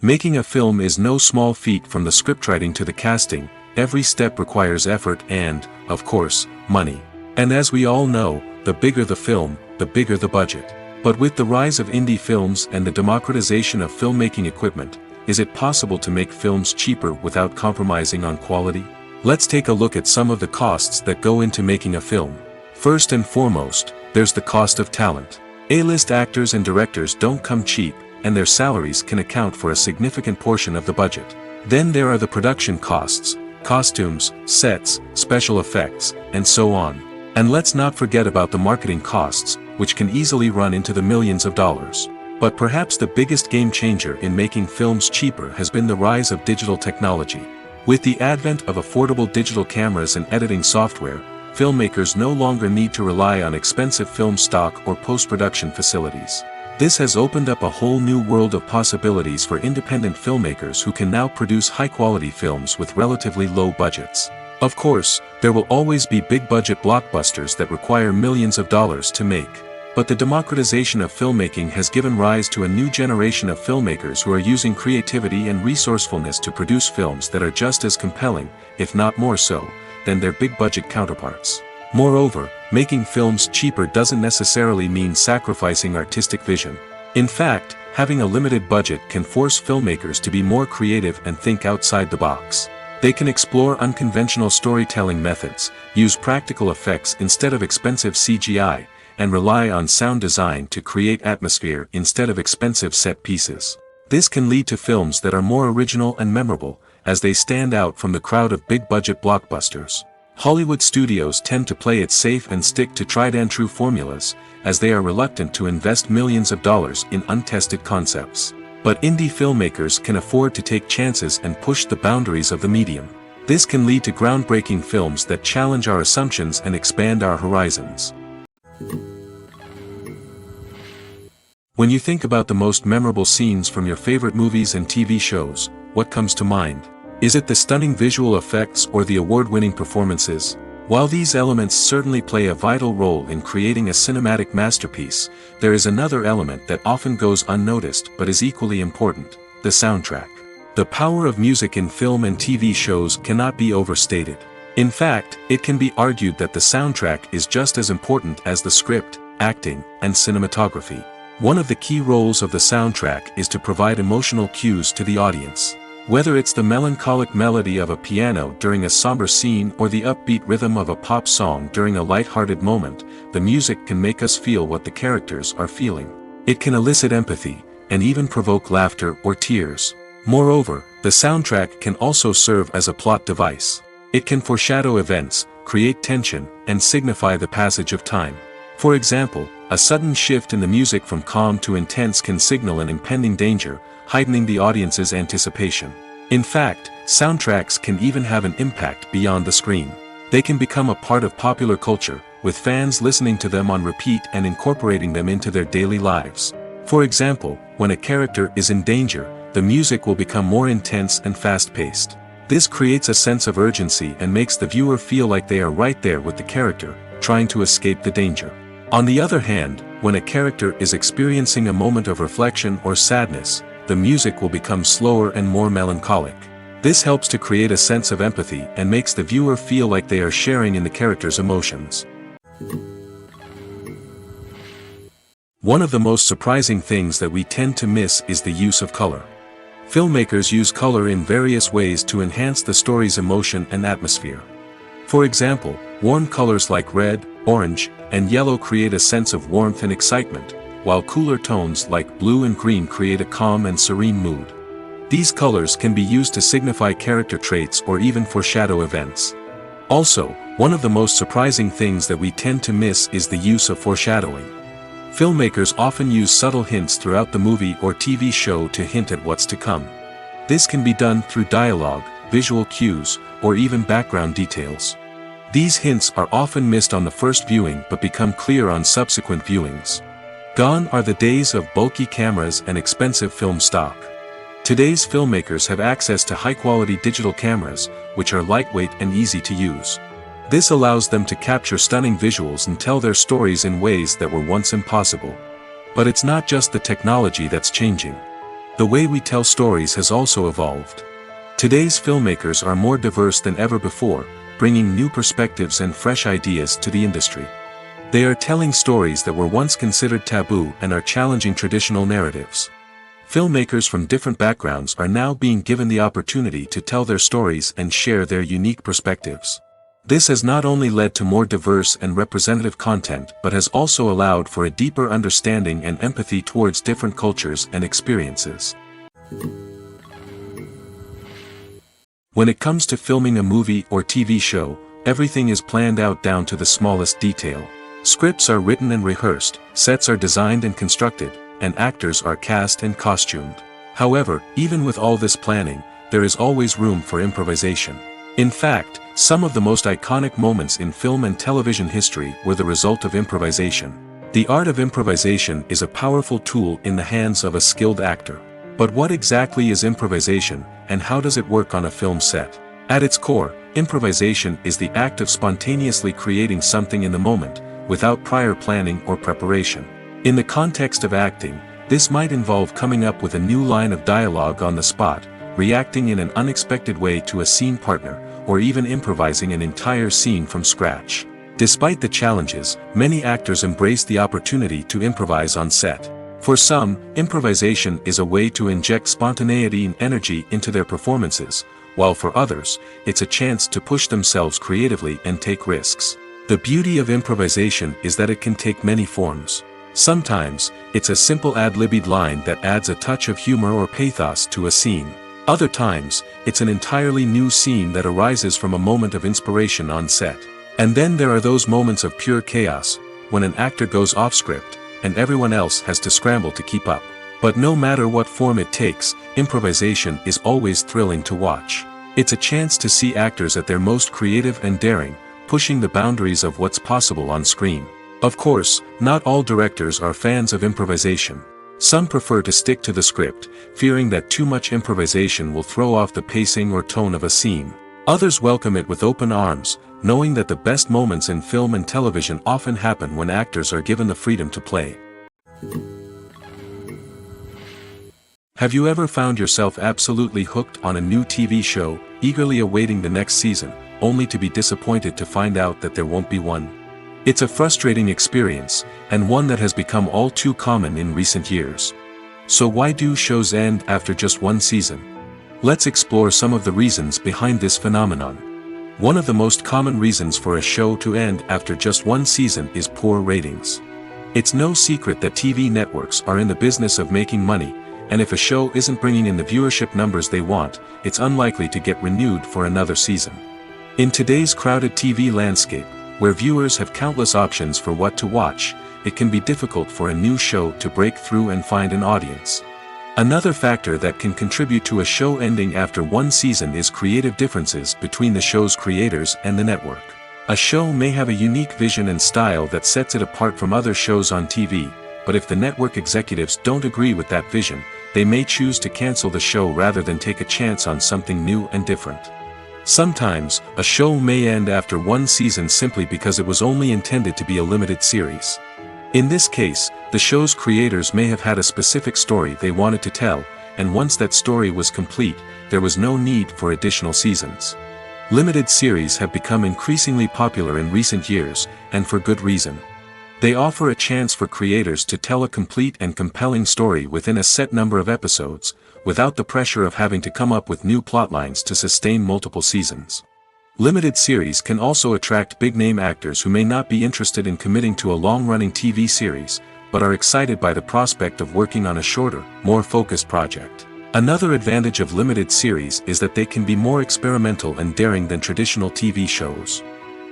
Making a film is no small feat. From the scriptwriting to the casting, every step requires effort and, of course, money. And as we all know, the bigger the film, the bigger the budget. But with the rise of indie films and the democratization of filmmaking equipment, is it possible to make films cheaper without compromising on quality? Let's take a look at some of the costs that go into making a film. First and foremost, there's the cost of talent. A-list actors and directors don't come cheap, and their salaries can account for a significant portion of the budget. Then there are the production costs, costumes, sets, special effects, and so on. And let's not forget about the marketing costs, which can easily run into the millions of dollars. But perhaps the biggest game changer in making films cheaper has been the rise of digital technology. With the advent of affordable digital cameras and editing software, filmmakers no longer need to rely on expensive film stock or post-production facilities. This has opened up a whole new world of possibilities for independent filmmakers who can now produce high-quality films with relatively low budgets. Of course, there will always be big-budget blockbusters that require millions of dollars to make. But the democratization of filmmaking has given rise to a new generation of filmmakers who are using creativity and resourcefulness to produce films that are just as compelling, if not more so, than their big-budget counterparts. Moreover, making films cheaper doesn't necessarily mean sacrificing artistic vision. In fact, having a limited budget can force filmmakers to be more creative and think outside the box. They can explore unconventional storytelling methods, use practical effects instead of expensive CGI, and rely on sound design to create atmosphere instead of expensive set pieces. This can lead to films that are more original and memorable, as they stand out from the crowd of big-budget blockbusters. Hollywood studios tend to play it safe and stick to tried-and-true formulas, as they are reluctant to invest millions of dollars in untested concepts. But indie filmmakers can afford to take chances and push the boundaries of the medium. This can lead to groundbreaking films that challenge our assumptions and expand our horizons. When you think about the most memorable scenes from your favorite movies and TV shows, what comes to mind? Is it the stunning visual effects or the award-winning performances? While these elements certainly play a vital role in creating a cinematic masterpiece, there is another element that often goes unnoticed but is equally important: the soundtrack. The power of music in film and TV shows cannot be overstated. In fact, it can be argued that the soundtrack is just as important as the script, acting, and cinematography. One of the key roles of the soundtrack is to provide emotional cues to the audience. Whether it's the melancholic melody of a piano during a somber scene or the upbeat rhythm of a pop song during a light-hearted moment, the music can make us feel what the characters are feeling. It can elicit empathy, and even provoke laughter or tears. Moreover, the soundtrack can also serve as a plot device. It can foreshadow events, create tension, and signify the passage of time. For example, a sudden shift in the music from calm to intense can signal an impending danger, heightening the audience's anticipation. In fact, soundtracks can even have an impact beyond the screen. They can become a part of popular culture, with fans listening to them on repeat and incorporating them into their daily lives. For example, when a character is in danger, the music will become more intense and fast-paced. This creates a sense of urgency and makes the viewer feel like they are right there with the character, trying to escape the danger. On the other hand, when a character is experiencing a moment of reflection or sadness, the music will become slower and more melancholic. This helps to create a sense of empathy and makes the viewer feel like they are sharing in the character's emotions. One of the most surprising things that we tend to miss is the use of color. Filmmakers use color in various ways to enhance the story's emotion and atmosphere. For example, warm colors like red, orange, and yellow create a sense of warmth and excitement, while cooler tones like blue and green create a calm and serene mood. These colors can be used to signify character traits or even foreshadow events. Also, one of the most surprising things that we tend to miss is the use of foreshadowing. Filmmakers often use subtle hints throughout the movie or TV show to hint at what's to come. This can be done through dialogue, visual cues, or even background details. These hints are often missed on the first viewing but become clear on subsequent viewings. Gone are the days of bulky cameras and expensive film stock. Today's filmmakers have access to high-quality digital cameras, which are lightweight and easy to use. This allows them to capture stunning visuals and tell their stories in ways that were once impossible. But it's not just the technology that's changing. The way we tell stories has also evolved. Today's filmmakers are more diverse than ever before, bringing new perspectives and fresh ideas to the industry. They are telling stories that were once considered taboo and are challenging traditional narratives. Filmmakers from different backgrounds are now being given the opportunity to tell their stories and share their unique perspectives. This has not only led to more diverse and representative content but has also allowed for a deeper understanding and empathy towards different cultures and experiences. When it comes to filming a movie or TV show, everything is planned out down to the smallest detail. Scripts are written and rehearsed, sets are designed and constructed, and actors are cast and costumed. However, even with all this planning, there is always room for improvisation. In fact, some of the most iconic moments in film and television history were the result of improvisation. The art of improvisation is a powerful tool in the hands of a skilled actor. But what exactly is improvisation, and how does it work on a film set? At its core, improvisation is the act of spontaneously creating something in the moment, without prior planning or preparation. In the context of acting, this might involve coming up with a new line of dialogue on the spot, reacting in an unexpected way to a scene partner, or even improvising an entire scene from scratch. Despite the challenges, many actors embrace the opportunity to improvise on set. For some, improvisation is a way to inject spontaneity and energy into their performances, while for others, it's a chance to push themselves creatively and take risks. The beauty of improvisation is that it can take many forms. Sometimes, it's a simple ad-libbed line that adds a touch of humor or pathos to a scene. Other times, it's an entirely new scene that arises from a moment of inspiration on set. And then there are those moments of pure chaos, when an actor goes off script, and everyone else has to scramble to keep up. But no matter what form it takes, improvisation is always thrilling to watch. It's a chance to see actors at their most creative and daring, pushing the boundaries of what's possible on screen. Of course, not all directors are fans of improvisation. Some prefer to stick to the script, fearing that too much improvisation will throw off the pacing or tone of a scene. Others welcome it with open arms, knowing that the best moments in film and television often happen when actors are given the freedom to play. Have you ever found yourself absolutely hooked on a new TV show, eagerly awaiting the next season, only to be disappointed to find out that there won't be one? It's a frustrating experience, and one that has become all too common in recent years. So why do shows end after just one season? Let's explore some of the reasons behind this phenomenon. One of the most common reasons for a show to end after just one season is poor ratings. It's no secret that TV networks are in the business of making money, and if a show isn't bringing in the viewership numbers they want, it's unlikely to get renewed for another season. In today's crowded TV landscape, Where viewers have countless options for what to watch, it can be difficult for a new show to break through and find an audience. Another factor that can contribute to a show ending after one season is creative differences between the show's creators and the network. A show may have a unique vision and style that sets it apart from other shows on TV, but if the network executives don't agree with that vision, they may choose to cancel the show rather than take a chance on something new and different. Sometimes, a show may end after one season simply because it was only intended to be a limited series. In this case, the show's creators may have had a specific story they wanted to tell, and once that story was complete, there was no need for additional seasons. Limited series have become increasingly popular in recent years, and for good reason. They offer a chance for creators to tell a complete and compelling story within a set number of episodes, without the pressure of having to come up with new plotlines to sustain multiple seasons. Limited series can also attract big-name actors who may not be interested in committing to a long-running TV series, but are excited by the prospect of working on a shorter, more focused project. Another advantage of limited series is that they can be more experimental and daring than traditional TV shows.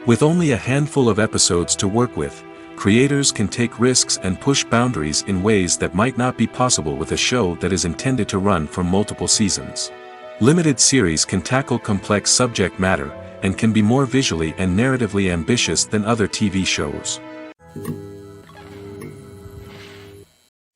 With only a handful of episodes to work with, creators can take risks and push boundaries in ways that might not be possible with a show that is intended to run for multiple seasons. Limited series can tackle complex subject matter, and can be more visually and narratively ambitious than other TV shows.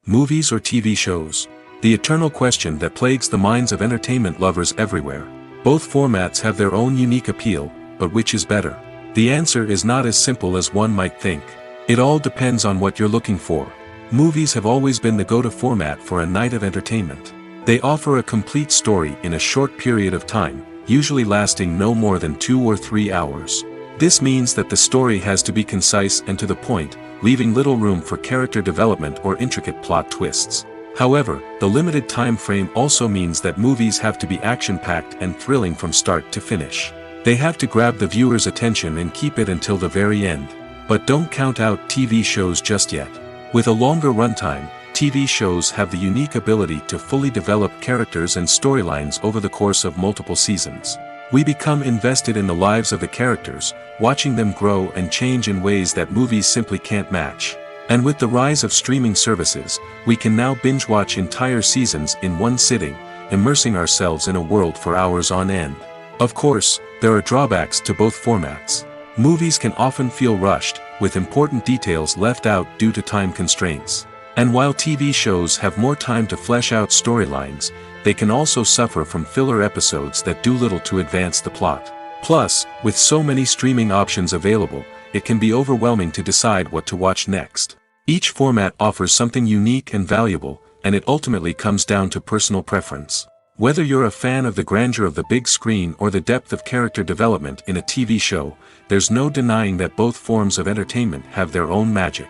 Movies or TV shows? The eternal question that plagues the minds of entertainment lovers everywhere. Both formats have their own unique appeal, but which is better? The answer is not as simple as one might think. It all depends on what you're looking for. Movies have always been the go-to format for a night of entertainment. They offer a complete story in a short period of time, usually lasting no more than 2 or 3 hours. This means that the story has to be concise and to the point, leaving little room for character development or intricate plot twists. However, the limited time frame also means that movies have to be action-packed and thrilling from start to finish. They have to grab the viewer's attention and keep it until the very end. But don't count out TV shows just yet. With a longer runtime, TV shows have the unique ability to fully develop characters and storylines over the course of multiple seasons. We become invested in the lives of the characters, watching them grow and change in ways that movies simply can't match. And with the rise of streaming services, we can now binge-watch entire seasons in one sitting, immersing ourselves in a world for hours on end. Of course, there are drawbacks to both formats. Movies can often feel rushed, with important details left out due to time constraints. And while TV shows have more time to flesh out storylines, they can also suffer from filler episodes that do little to advance the plot. Plus, with so many streaming options available, it can be overwhelming to decide what to watch next. Each format offers something unique and valuable, and it ultimately comes down to personal preference. Whether you're a fan of the grandeur of the big screen or the depth of character development in a TV show, there's no denying that both forms of entertainment have their own magic.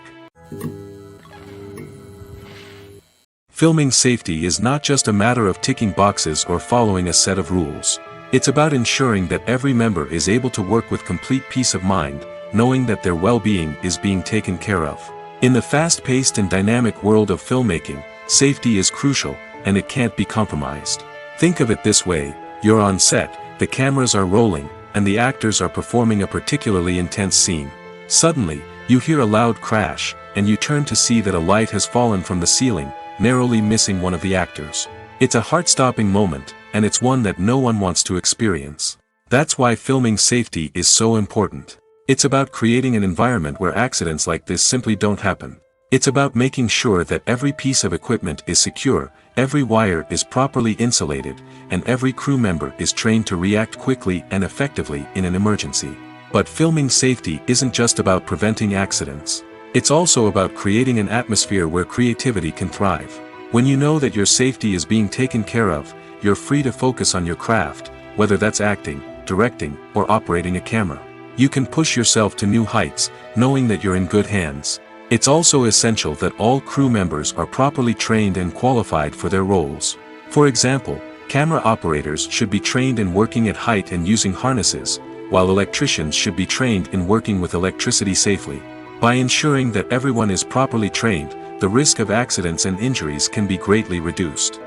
Filming safety is not just a matter of ticking boxes or following a set of rules. It's about ensuring that every member is able to work with complete peace of mind, knowing that their well-being is being taken care of. In the fast-paced and dynamic world of filmmaking, safety is crucial, and it can't be compromised. Think of it this way: you're on set, the cameras are rolling, and the actors are performing a particularly intense scene. Suddenly, you hear a loud crash, and you turn to see that a light has fallen from the ceiling, narrowly missing one of the actors. It's a heart-stopping moment, and it's one that no one wants to experience. That's why filming safety is so important. It's about creating an environment where accidents like this simply don't happen. It's about making sure that every piece of equipment is secure, every wire is properly insulated, and every crew member is trained to react quickly and effectively in an emergency. But filming safety isn't just about preventing accidents. It's also about creating an atmosphere where creativity can thrive. When you know that your safety is being taken care of, you're free to focus on your craft, whether that's acting, directing, or operating a camera. You can push yourself to new heights, knowing that you're in good hands. It's also essential that all crew members are properly trained and qualified for their roles. For example, camera operators should be trained in working at height and using harnesses, while electricians should be trained in working with electricity safely. By ensuring that everyone is properly trained, the risk of accidents and injuries can be greatly reduced.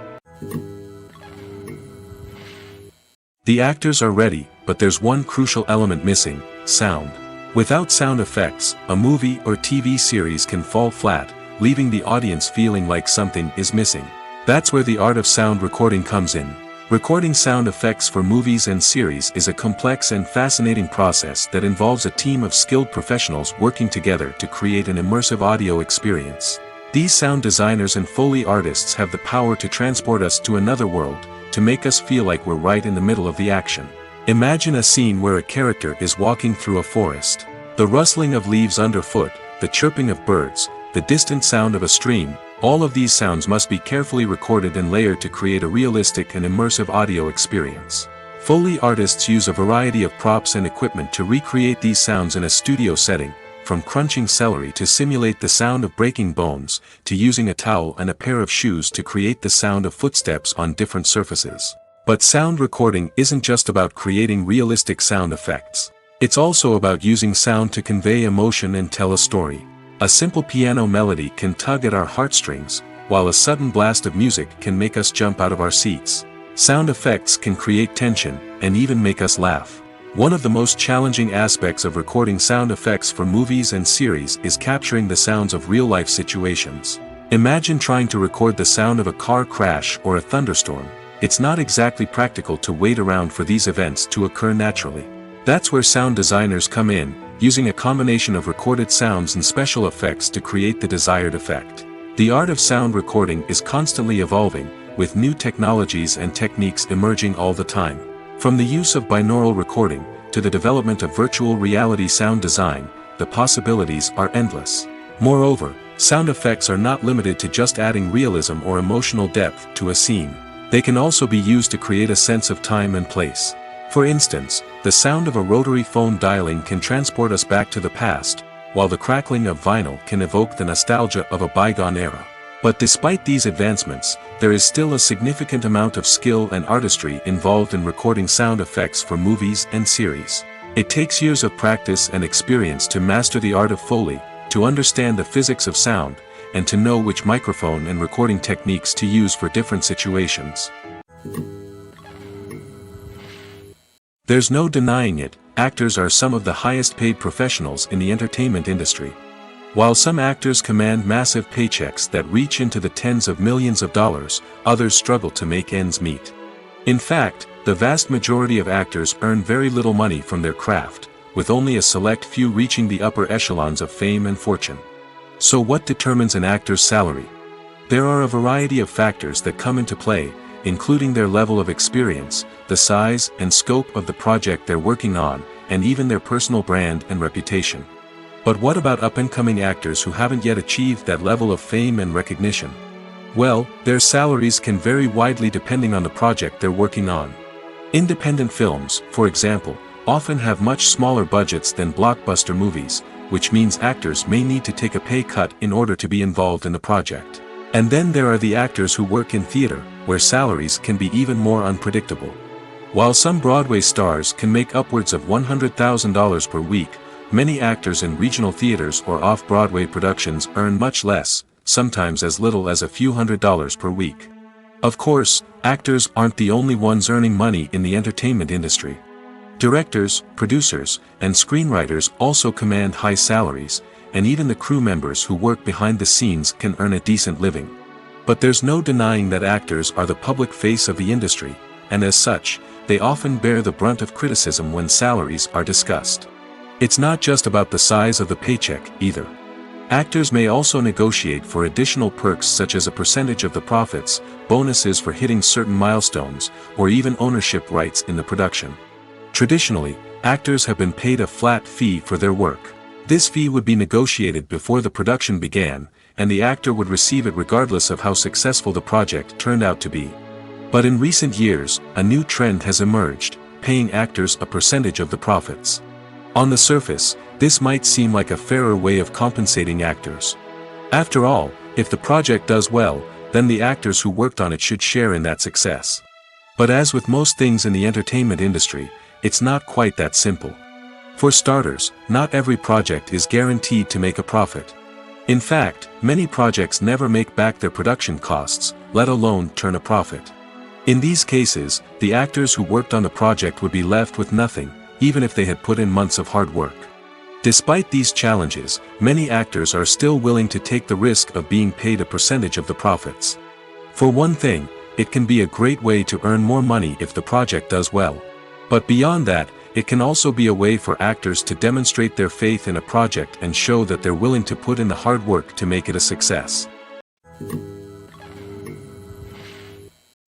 The actors are ready, but there's one crucial element missing: sound. Without sound effects, a movie or TV series can fall flat, leaving the audience feeling like something is missing. That's where the art of sound recording comes in. Recording sound effects for movies and series is a complex and fascinating process that involves a team of skilled professionals working together to create an immersive audio experience. These sound designers and Foley artists have the power to transport us to another world, to make us feel like we're right in the middle of the action. Imagine a scene where a character is walking through a forest. The rustling of leaves underfoot, the chirping of birds, the distant sound of a stream, all of these sounds must be carefully recorded and layered to create a realistic and immersive audio experience. Foley artists use a variety of props and equipment to recreate these sounds in a studio setting, from crunching celery to simulate the sound of breaking bones, to using a towel and a pair of shoes to create the sound of footsteps on different surfaces. But sound recording isn't just about creating realistic sound effects. It's also about using sound to convey emotion and tell a story. A simple piano melody can tug at our heartstrings, while a sudden blast of music can make us jump out of our seats. Sound effects can create tension, and even make us laugh. One of the most challenging aspects of recording sound effects for movies and series is capturing the sounds of real-life situations. Imagine trying to record the sound of a car crash or a thunderstorm. It's not exactly practical to wait around for these events to occur naturally. That's where sound designers come in, using a combination of recorded sounds and special effects to create the desired effect. The art of sound recording is constantly evolving, with new technologies and techniques emerging all the time. From the use of binaural recording, to the development of virtual reality sound design, the possibilities are endless. Moreover, sound effects are not limited to just adding realism or emotional depth to a scene. They can also be used to create a sense of time and place. For instance, the sound of a rotary phone dialing can transport us back to the past, while the crackling of vinyl can evoke the nostalgia of a bygone era. But despite these advancements, there is still a significant amount of skill and artistry involved in recording sound effects for movies and series. It takes years of practice and experience to master the art of Foley, to understand the physics of sound, and to know which microphone and recording techniques to use for different situations. There's no denying it, actors are some of the highest paid professionals in the entertainment industry. While some actors command massive paychecks that reach into the tens of millions of dollars, others struggle to make ends meet. In fact, the vast majority of actors earn very little money from their craft, with only a select few reaching the upper echelons of fame and fortune. So what determines an actor's salary? There are a variety of factors that come into play, including their level of experience, the size and scope of the project they're working on, and even their personal brand and reputation. But what about up-and-coming actors who haven't yet achieved that level of fame and recognition? Well, their salaries can vary widely depending on the project they're working on. Independent films, for example, often have much smaller budgets than blockbuster movies, which means actors may need to take a pay cut in order to be involved in the project. And then there are the actors who work in theater, where salaries can be even more unpredictable. While some Broadway stars can make upwards of $100,000 per week, many actors in regional theaters or off-Broadway productions earn much less, sometimes as little as a few $100s per week. Of course, actors aren't the only ones earning money in the entertainment industry. Directors, producers, and screenwriters also command high salaries, and even the crew members who work behind the scenes can earn a decent living. But there's no denying that actors are the public face of the industry, and as such, they often bear the brunt of criticism when salaries are discussed. It's not just about the size of the paycheck, either. Actors may also negotiate for additional perks such as a percentage of the profits, bonuses for hitting certain milestones, or even ownership rights in the production. Traditionally, actors have been paid a flat fee for their work. This fee would be negotiated before the production began, and the actor would receive it regardless of how successful the project turned out to be. But in recent years, a new trend has emerged, paying actors a percentage of the profits. On the surface, this might seem like a fairer way of compensating actors. After all, if the project does well, then the actors who worked on it should share in that success. But as with most things in the entertainment industry, it's not quite that simple. For starters, not every project is guaranteed to make a profit. In fact, many projects never make back their production costs, let alone turn a profit. In these cases, the actors who worked on the project would be left with nothing, even if they had put in months of hard work. Despite these challenges, many actors are still willing to take the risk of being paid a percentage of the profits. For one thing, it can be a great way to earn more money if the project does well. But beyond that, it can also be a way for actors to demonstrate their faith in a project and show that they're willing to put in the hard work to make it a success.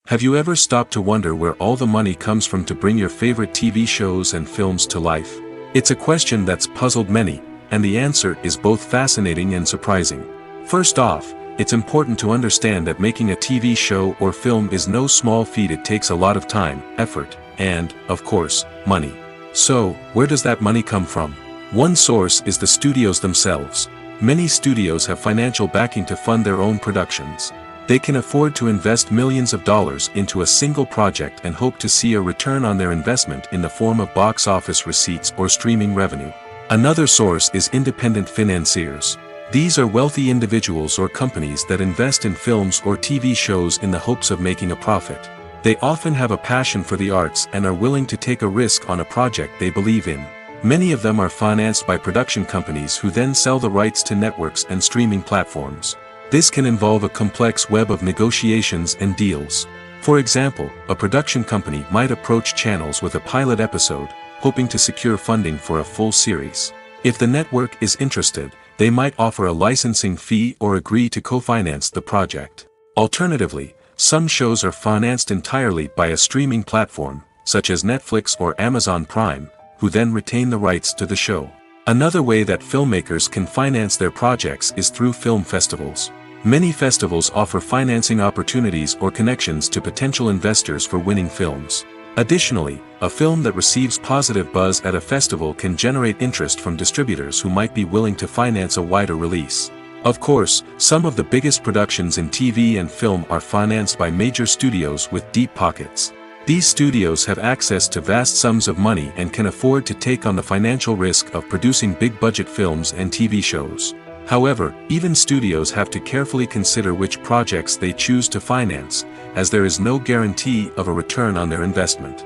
Have you ever stopped to wonder where all the money comes from to bring your favorite TV shows and films to life? It's a question that's puzzled many, and the answer is both fascinating and surprising. First off, it's important to understand that making a TV show or film is no small feat. It takes a lot of time, effort, and, of course, money. So, where does that money come from? One source is the studios themselves. Many studios have financial backing to fund their own productions. They can afford to invest millions of dollars into a single project and hope to see a return on their investment in the form of box office receipts or streaming revenue. Another source is independent financiers. These are wealthy individuals or companies that invest in films or TV shows in the hopes of making a profit. They often have a passion for the arts and are willing to take a risk on a project they believe in. Many of them are financed by production companies who then sell the rights to networks and streaming platforms. This can involve a complex web of negotiations and deals. For example, a production company might approach channels with a pilot episode, hoping to secure funding for a full series. If the network is interested, they might offer a licensing fee or agree to co-finance the project. Alternatively, some shows are financed entirely by a streaming platform, such as Netflix or Amazon Prime, who then retain the rights to the show. Another way that filmmakers can finance their projects is through film festivals. Many festivals offer financing opportunities or connections to potential investors for winning films. Additionally, a film that receives positive buzz at a festival can generate interest from distributors who might be willing to finance a wider release. Of course, some of the biggest productions in TV and film are financed by major studios with deep pockets. These studios have access to vast sums of money and can afford to take on the financial risk of producing big-budget films and TV shows. However, even studios have to carefully consider which projects they choose to finance, as there is no guarantee of a return on their investment.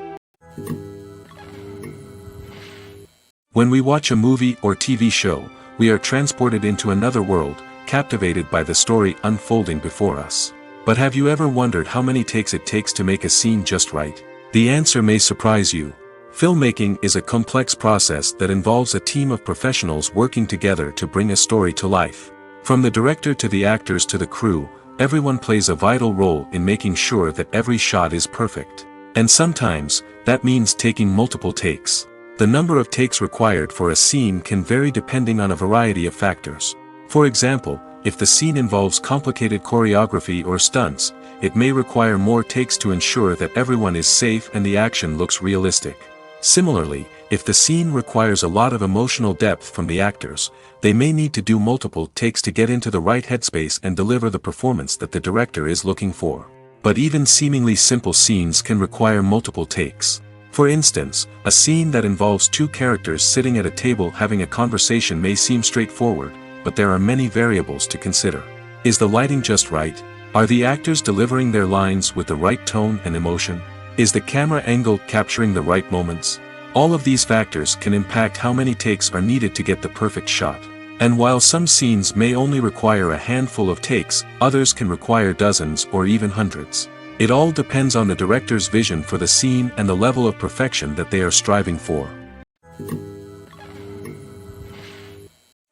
When we watch a movie or TV show, we are transported into another world, captivated by the story unfolding before us. But have you ever wondered how many takes it takes to make a scene just right? The answer may surprise you. Filmmaking is a complex process that involves a team of professionals working together to bring a story to life. From the director to the actors to the crew, everyone plays a vital role in making sure that every shot is perfect. And sometimes, that means taking multiple takes. The number of takes required for a scene can vary depending on a variety of factors. For example, if the scene involves complicated choreography or stunts, it may require more takes to ensure that everyone is safe and the action looks realistic. Similarly, if the scene requires a lot of emotional depth from the actors, they may need to do multiple takes to get into the right headspace and deliver the performance that the director is looking for. But even seemingly simple scenes can require multiple takes. For instance, a scene that involves two characters sitting at a table having a conversation may seem straightforward, but there are many variables to consider. Is the lighting just right? Are the actors delivering their lines with the right tone and emotion? Is the camera angle capturing the right moments? All of these factors can impact how many takes are needed to get the perfect shot. And while some scenes may only require a handful of takes, others can require dozens or even hundreds. It all depends on the director's vision for the scene and the level of perfection that they are striving for.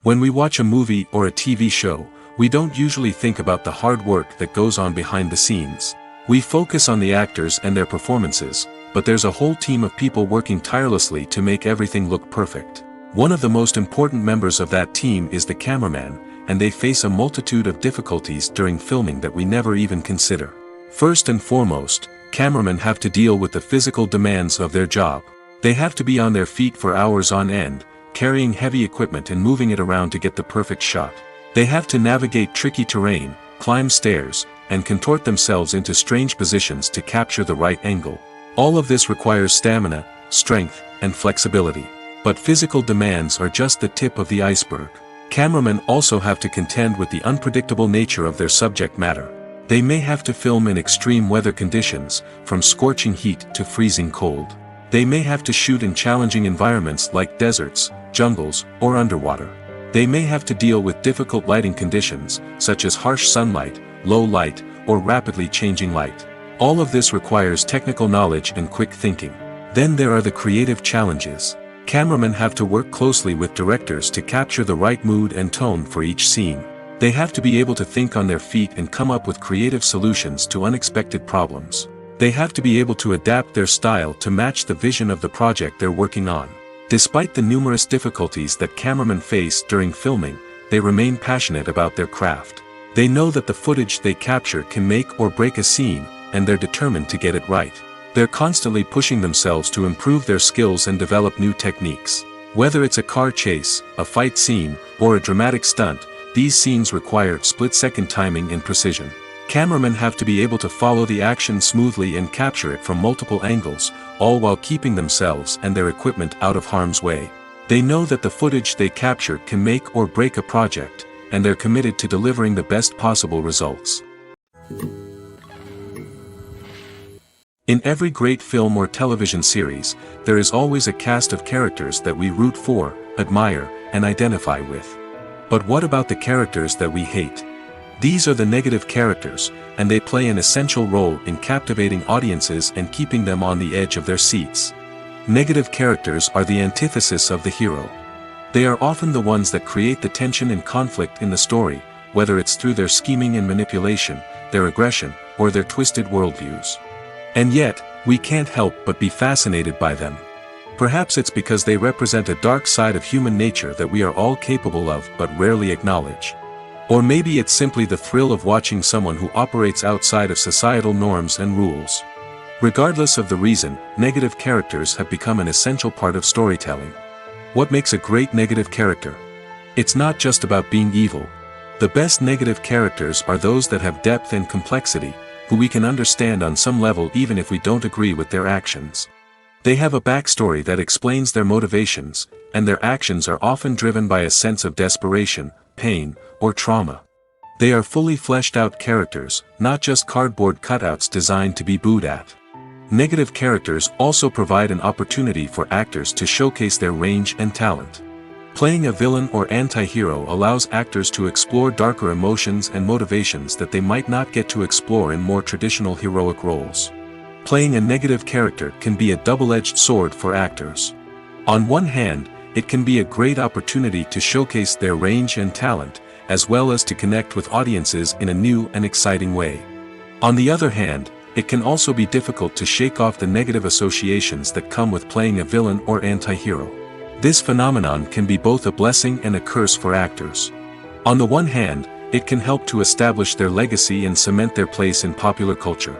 When we watch a movie or a TV show, we don't usually think about the hard work that goes on behind the scenes. We focus on the actors and their performances, but there's a whole team of people working tirelessly to make everything look perfect. One of the most important members of that team is the cameraman, and they face a multitude of difficulties during filming that we never even consider. First and foremost, cameramen have to deal with the physical demands of their job. They have to be on their feet for hours on end, carrying heavy equipment and moving it around to get the perfect shot. They have to navigate tricky terrain, climb stairs, and contort themselves into strange positions to capture the right angle. All of this requires stamina, strength, and flexibility. But physical demands are just the tip of the iceberg. Cameramen also have to contend with the unpredictable nature of their subject matter. They may have to film in extreme weather conditions, from scorching heat to freezing cold. They may have to shoot in challenging environments like deserts, jungles, or underwater. They may have to deal with difficult lighting conditions, such as harsh sunlight, low light, or rapidly changing light. All of this requires technical knowledge and quick thinking. Then there are the creative challenges. Cameramen have to work closely with directors to capture the right mood and tone for each scene. They have to be able to think on their feet and come up with creative solutions to unexpected problems. They have to be able to adapt their style to match the vision of the project they're working on. Despite the numerous difficulties that cameramen face during filming, they remain passionate about their craft. They know that the footage they capture can make or break a scene, and they're determined to get it right. They're constantly pushing themselves to improve their skills and develop new techniques. Whether it's a car chase, a fight scene, or a dramatic stunt, these scenes require split-second timing and precision. Cameramen have to be able to follow the action smoothly and capture it from multiple angles, all while keeping themselves and their equipment out of harm's way. They know that the footage they capture can make or break a project, and they're committed to delivering the best possible results. In every great film or television series, there is always a cast of characters that we root for, admire, and identify with. But what about the characters that we hate? These are the negative characters, and they play an essential role in captivating audiences and keeping them on the edge of their seats. Negative characters are the antithesis of the hero. They are often the ones that create the tension and conflict in the story, whether it's through their scheming and manipulation, their aggression, or their twisted worldviews. And yet, we can't help but be fascinated by them. Perhaps it's because they represent a dark side of human nature that we are all capable of but rarely acknowledge. Or maybe it's simply the thrill of watching someone who operates outside of societal norms and rules. Regardless of the reason, negative characters have become an essential part of storytelling. What makes a great negative character? It's not just about being evil. The best negative characters are those that have depth and complexity, who we can understand on some level even if we don't agree with their actions. They have a backstory that explains their motivations, and their actions are often driven by a sense of desperation, pain, or trauma. They are fully fleshed out characters, not just cardboard cutouts designed to be booed at. Negative characters also provide an opportunity for actors to showcase their range and talent. Playing a villain or anti-hero allows actors to explore darker emotions and motivations that they might not get to explore in more traditional heroic roles. Playing a negative character can be a double-edged sword for actors. On one hand, it can be a great opportunity to showcase their range and talent, as well as to connect with audiences in a new and exciting way. On the other hand, it can also be difficult to shake off the negative associations that come with playing a villain or anti-hero. This phenomenon can be both a blessing and a curse for actors. On the one hand, it can help to establish their legacy and cement their place in popular culture.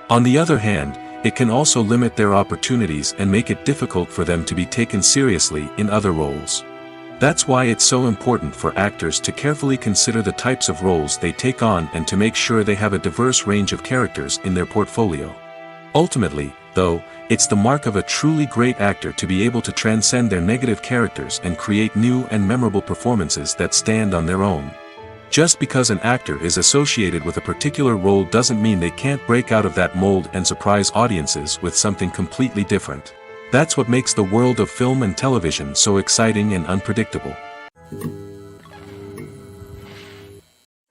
On the other hand, it can also limit their opportunities and make it difficult for them to be taken seriously in other roles. That's why it's so important for actors to carefully consider the types of roles they take on and to make sure they have a diverse range of characters in their portfolio. Ultimately, though, it's the mark of a truly great actor to be able to transcend their negative characters and create new and memorable performances that stand on their own. Just because an actor is associated with a particular role doesn't mean they can't break out of that mold and surprise audiences with something completely different. That's what makes the world of film and television so exciting and unpredictable.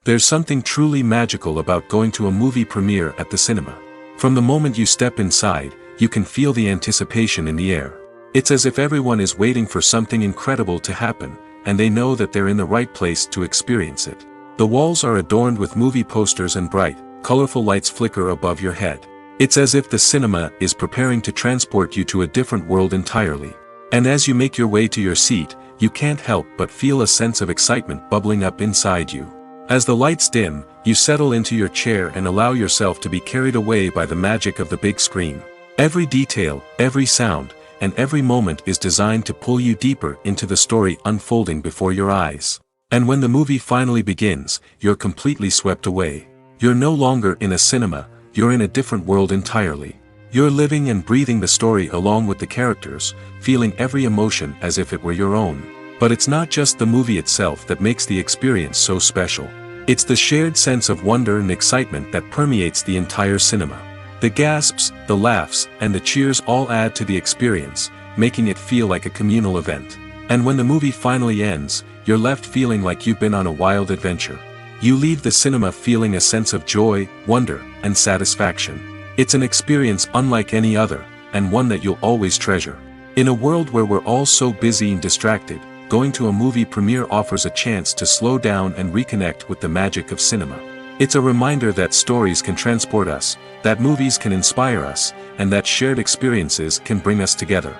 There's something truly magical about going to a movie premiere at the cinema. From the moment you step inside, you can feel the anticipation in the air. It's as if everyone is waiting for something incredible to happen, and they know that they're in the right place to experience it. The walls are adorned with movie posters and bright, colorful lights flicker above your head. It's as if the cinema is preparing to transport you to a different world entirely. And as you make your way to your seat, you can't help but feel a sense of excitement bubbling up inside you. As the lights dim, you settle into your chair and allow yourself to be carried away by the magic of the big screen. Every detail, every sound, and every moment is designed to pull you deeper into the story unfolding before your eyes. And when the movie finally begins, you're completely swept away. You're no longer in a cinema, you're in a different world entirely. You're living and breathing the story along with the characters, feeling every emotion as if it were your own. But it's not just the movie itself that makes the experience so special. It's the shared sense of wonder and excitement that permeates the entire cinema. The gasps, the laughs, and the cheers all add to the experience, making it feel like a communal event. And when the movie finally ends, you're left feeling like you've been on a wild adventure. You leave the cinema feeling a sense of joy, wonder, and satisfaction. It's an experience unlike any other, and one that you'll always treasure. In a world where we're all so busy and distracted, going to a movie premiere offers a chance to slow down and reconnect with the magic of cinema. It's a reminder that stories can transport us, that movies can inspire us, and that shared experiences can bring us together.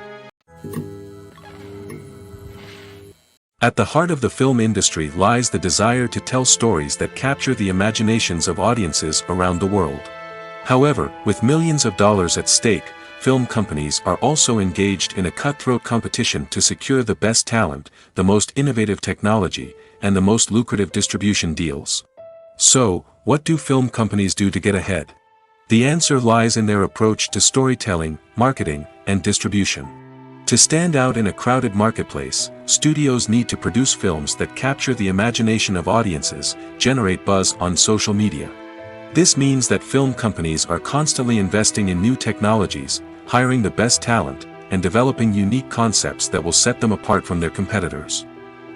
At the heart of the film industry lies the desire to tell stories that capture the imaginations of audiences around the world. However, with millions of dollars at stake, film companies are also engaged in a cutthroat competition to secure the best talent, the most innovative technology, and the most lucrative distribution deals. So, what do film companies do to get ahead? The answer lies in their approach to storytelling, marketing, and distribution. To stand out in a crowded marketplace, studios need to produce films that capture the imagination of audiences, generate buzz on social media. This means that film companies are constantly investing in new technologies, hiring the best talent, and developing unique concepts that will set them apart from their competitors.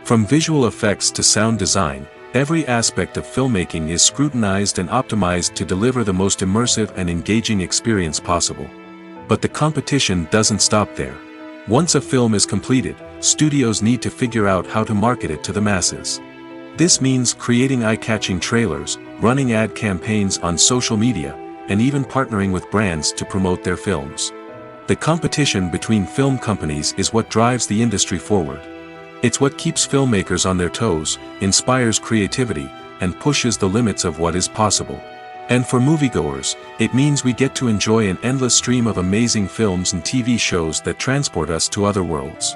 From visual effects to sound design, every aspect of filmmaking is scrutinized and optimized to deliver the most immersive and engaging experience possible. But the competition doesn't stop there. Once a film is completed, studios need to figure out how to market it to the masses. This means creating eye-catching trailers, running ad campaigns on social media, and even partnering with brands to promote their films. The competition between film companies is what drives the industry forward. It's what keeps filmmakers on their toes, inspires creativity, and pushes the limits of what is possible. And for moviegoers, it means we get to enjoy an endless stream of amazing films and TV shows that transport us to other worlds.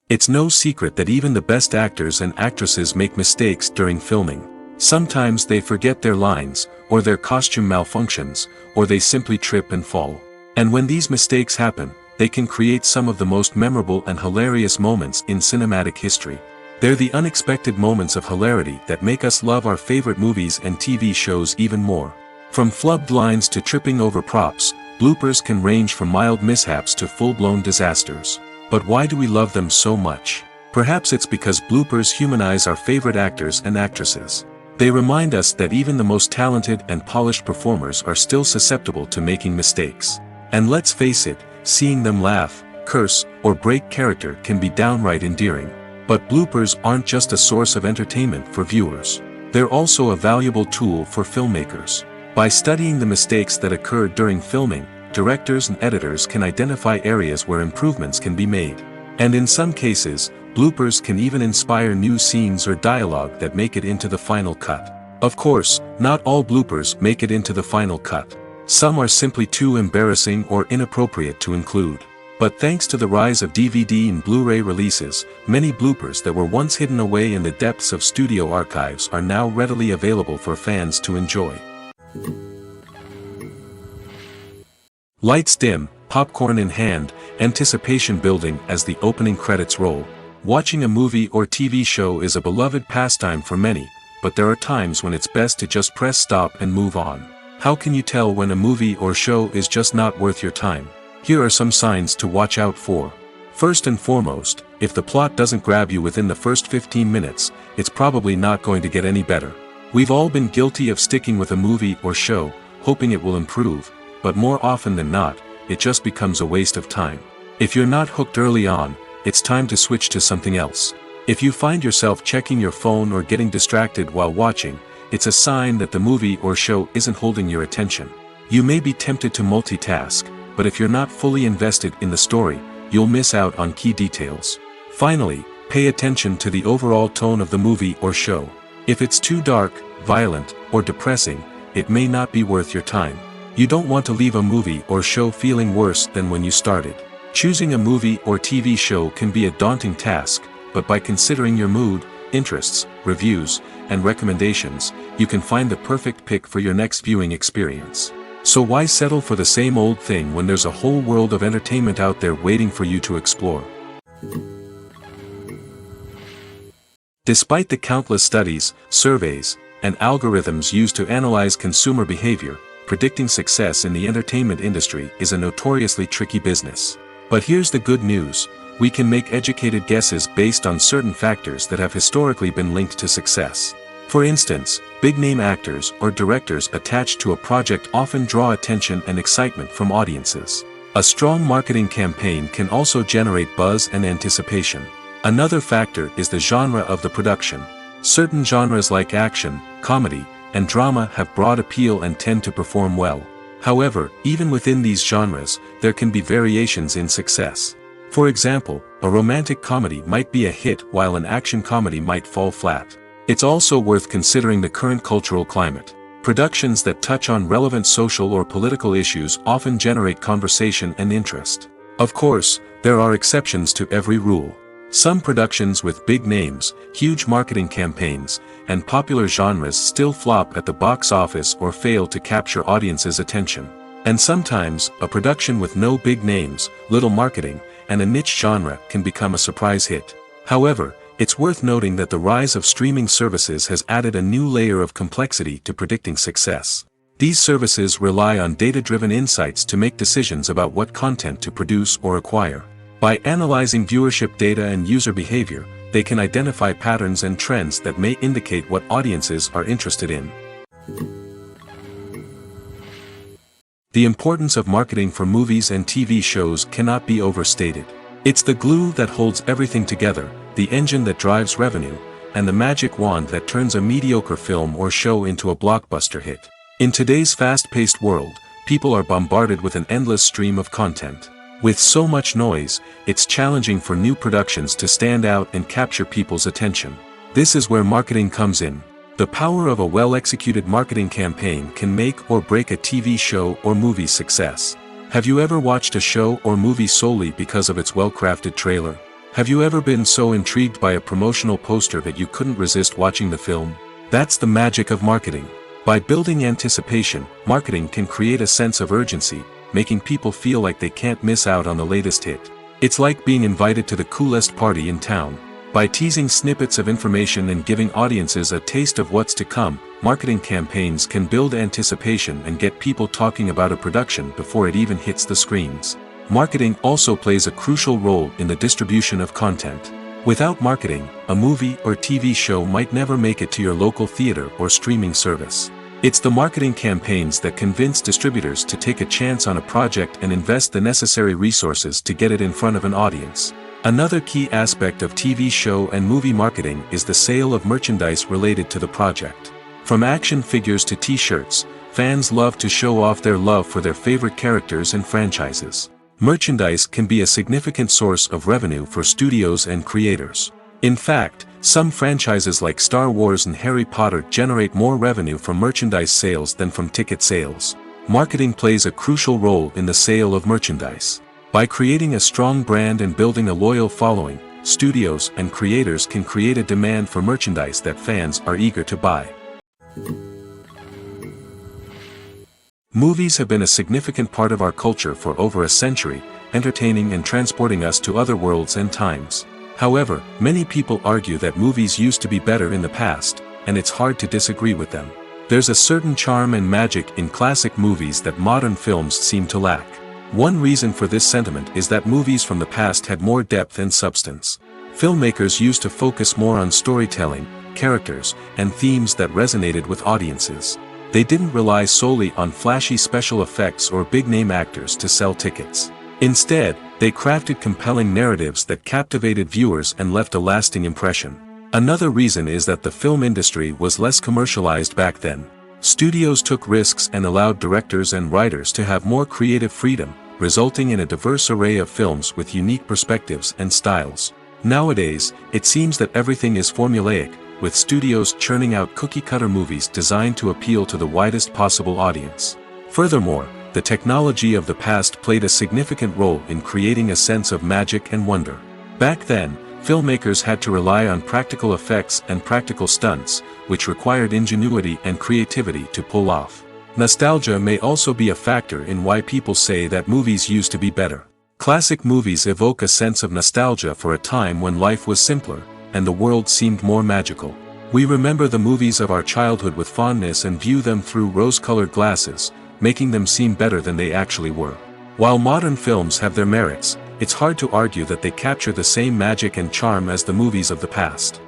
It's no secret that even the best actors and actresses make mistakes during filming. Sometimes they forget their lines, or their costume malfunctions, or they simply trip and fall. And when these mistakes happen, they can create some of the most memorable and hilarious moments in cinematic history. They're the unexpected moments of hilarity that make us love our favorite movies and TV shows even more. From flubbed lines to tripping over props, bloopers can range from mild mishaps to full-blown disasters. But why do we love them so much? Perhaps it's because bloopers humanize our favorite actors and actresses. They remind us that even the most talented and polished performers are still susceptible to making mistakes. And let's face it, seeing them laugh, curse, or break character can be downright endearing. But bloopers aren't just a source of entertainment for viewers. They're also a valuable tool for filmmakers. By studying the mistakes that occurred during filming, directors and editors can identify areas where improvements can be made. And in some cases, bloopers can even inspire new scenes or dialogue that make it into the final cut. Of course, not all bloopers make it into the final cut. Some are simply too embarrassing or inappropriate to include. But thanks to the rise of DVD and Blu-ray releases, many bloopers that were once hidden away in the depths of studio archives are now readily available for fans to enjoy. Lights dim, popcorn in hand, anticipation building as the opening credits roll. Watching a movie or TV show is a beloved pastime for many, but there are times when it's best to just press stop and move on. How can you tell when a movie or show is just not worth your time? Here are some signs to watch out for. First and foremost, if the plot doesn't grab you within the first 15 minutes, it's probably not going to get any better. We've all been guilty of sticking with a movie or show, hoping it will improve, but more often than not, it just becomes a waste of time. If you're not hooked early on, it's time to switch to something else. If you find yourself checking your phone or getting distracted while watching, it's a sign that the movie or show isn't holding your attention. You may be tempted to multitask, but if you're not fully invested in the story, you'll miss out on key details. Finally, pay attention to the overall tone of the movie or show. If it's too dark, violent, or depressing, it may not be worth your time. You don't want to leave a movie or show feeling worse than when you started. Choosing a movie or TV show can be a daunting task, but by considering your mood, interests, reviews, and recommendations, you can find the perfect pick for your next viewing experience. So why settle for the same old thing when there's a whole world of entertainment out there waiting for you to explore? Despite the countless studies, surveys, and algorithms used to analyze consumer behavior, predicting success in the entertainment industry is a notoriously tricky business. But here's the good news: we can make educated guesses based on certain factors that have historically been linked to success. For instance, big-name actors or directors attached to a project often draw attention and excitement from audiences. A strong marketing campaign can also generate buzz and anticipation. Another factor is the genre of the production. Certain genres like action, comedy, and drama have broad appeal and tend to perform well. However, even within these genres, there can be variations in success. For example, a romantic comedy might be a hit while an action comedy might fall flat. It's also worth considering the current cultural climate. Productions that touch on relevant social or political issues often generate conversation and interest. Of course, there are exceptions to every rule. Some productions with big names, huge marketing campaigns, and popular genres still flop at the box office or fail to capture audiences' attention. And sometimes, a production with no big names, little marketing, and a niche genre can become a surprise hit. However, it's worth noting that the rise of streaming services has added a new layer of complexity to predicting success. These services rely on data-driven insights to make decisions about what content to produce or acquire. By analyzing viewership data and user behavior, they can identify patterns and trends that may indicate what audiences are interested in. The importance of marketing for movies and TV shows cannot be overstated. It's the glue that holds everything together, the engine that drives revenue, and the magic wand that turns a mediocre film or show into a blockbuster hit. In today's fast-paced world, people are bombarded with an endless stream of content. With so much noise, it's challenging for new productions to stand out and capture people's attention. This is where marketing comes in. The power of a well-executed marketing campaign can make or break a TV show or movie's success. Have you ever watched a show or movie solely because of its well-crafted trailer? Have you ever been so intrigued by a promotional poster that you couldn't resist watching the film? That's the magic of marketing. By building anticipation, marketing can create a sense of urgency, making people feel like they can't miss out on the latest hit. It's like being invited to the coolest party in town. By teasing snippets of information and giving audiences a taste of what's to come, marketing campaigns can build anticipation and get people talking about a production before it even hits the screens. Marketing also plays a crucial role in the distribution of content. Without marketing, a movie or TV show might never make it to your local theater or streaming service. It's the marketing campaigns that convince distributors to take a chance on a project and invest the necessary resources to get it in front of an audience. Another key aspect of TV show and movie marketing is the sale of merchandise related to the project. From action figures to t-shirts, fans love to show off their love for their favorite characters and franchises. Merchandise can be a significant source of revenue for studios and creators. In fact, some franchises like Star Wars and Harry Potter generate more revenue from merchandise sales than from ticket sales. Marketing plays a crucial role in the sale of merchandise. By creating a strong brand and building a loyal following, studios and creators can create a demand for merchandise that fans are eager to buy. Movies have been a significant part of our culture for over a century, entertaining and transporting us to other worlds and times. However, many people argue that movies used to be better in the past, and it's hard to disagree with them. There's a certain charm and magic in classic movies that modern films seem to lack. One reason for this sentiment is that movies from the past had more depth and substance. Filmmakers used to focus more on storytelling, characters, and themes that resonated with audiences. They didn't rely solely on flashy special effects or big-name actors to sell tickets. Instead, they crafted compelling narratives that captivated viewers and left a lasting impression. Another reason is that the film industry was less commercialized back then. Studios took risks and allowed directors and writers to have more creative freedom, resulting in a diverse array of films with unique perspectives and styles. Nowadays, it seems that everything is formulaic, with studios churning out cookie-cutter movies designed to appeal to the widest possible audience. Furthermore, the technology of the past played a significant role in creating a sense of magic and wonder. Back then, filmmakers had to rely on practical effects and practical stunts, which required ingenuity and creativity to pull off. Nostalgia may also be a factor in why people say that movies used to be better. Classic movies evoke a sense of nostalgia for a time when life was simpler, and the world seemed more magical. We remember the movies of our childhood with fondness and view them through rose-colored glasses, making them seem better than they actually were. While modern films have their merits, it's hard to argue that they capture the same magic and charm as the movies of the past.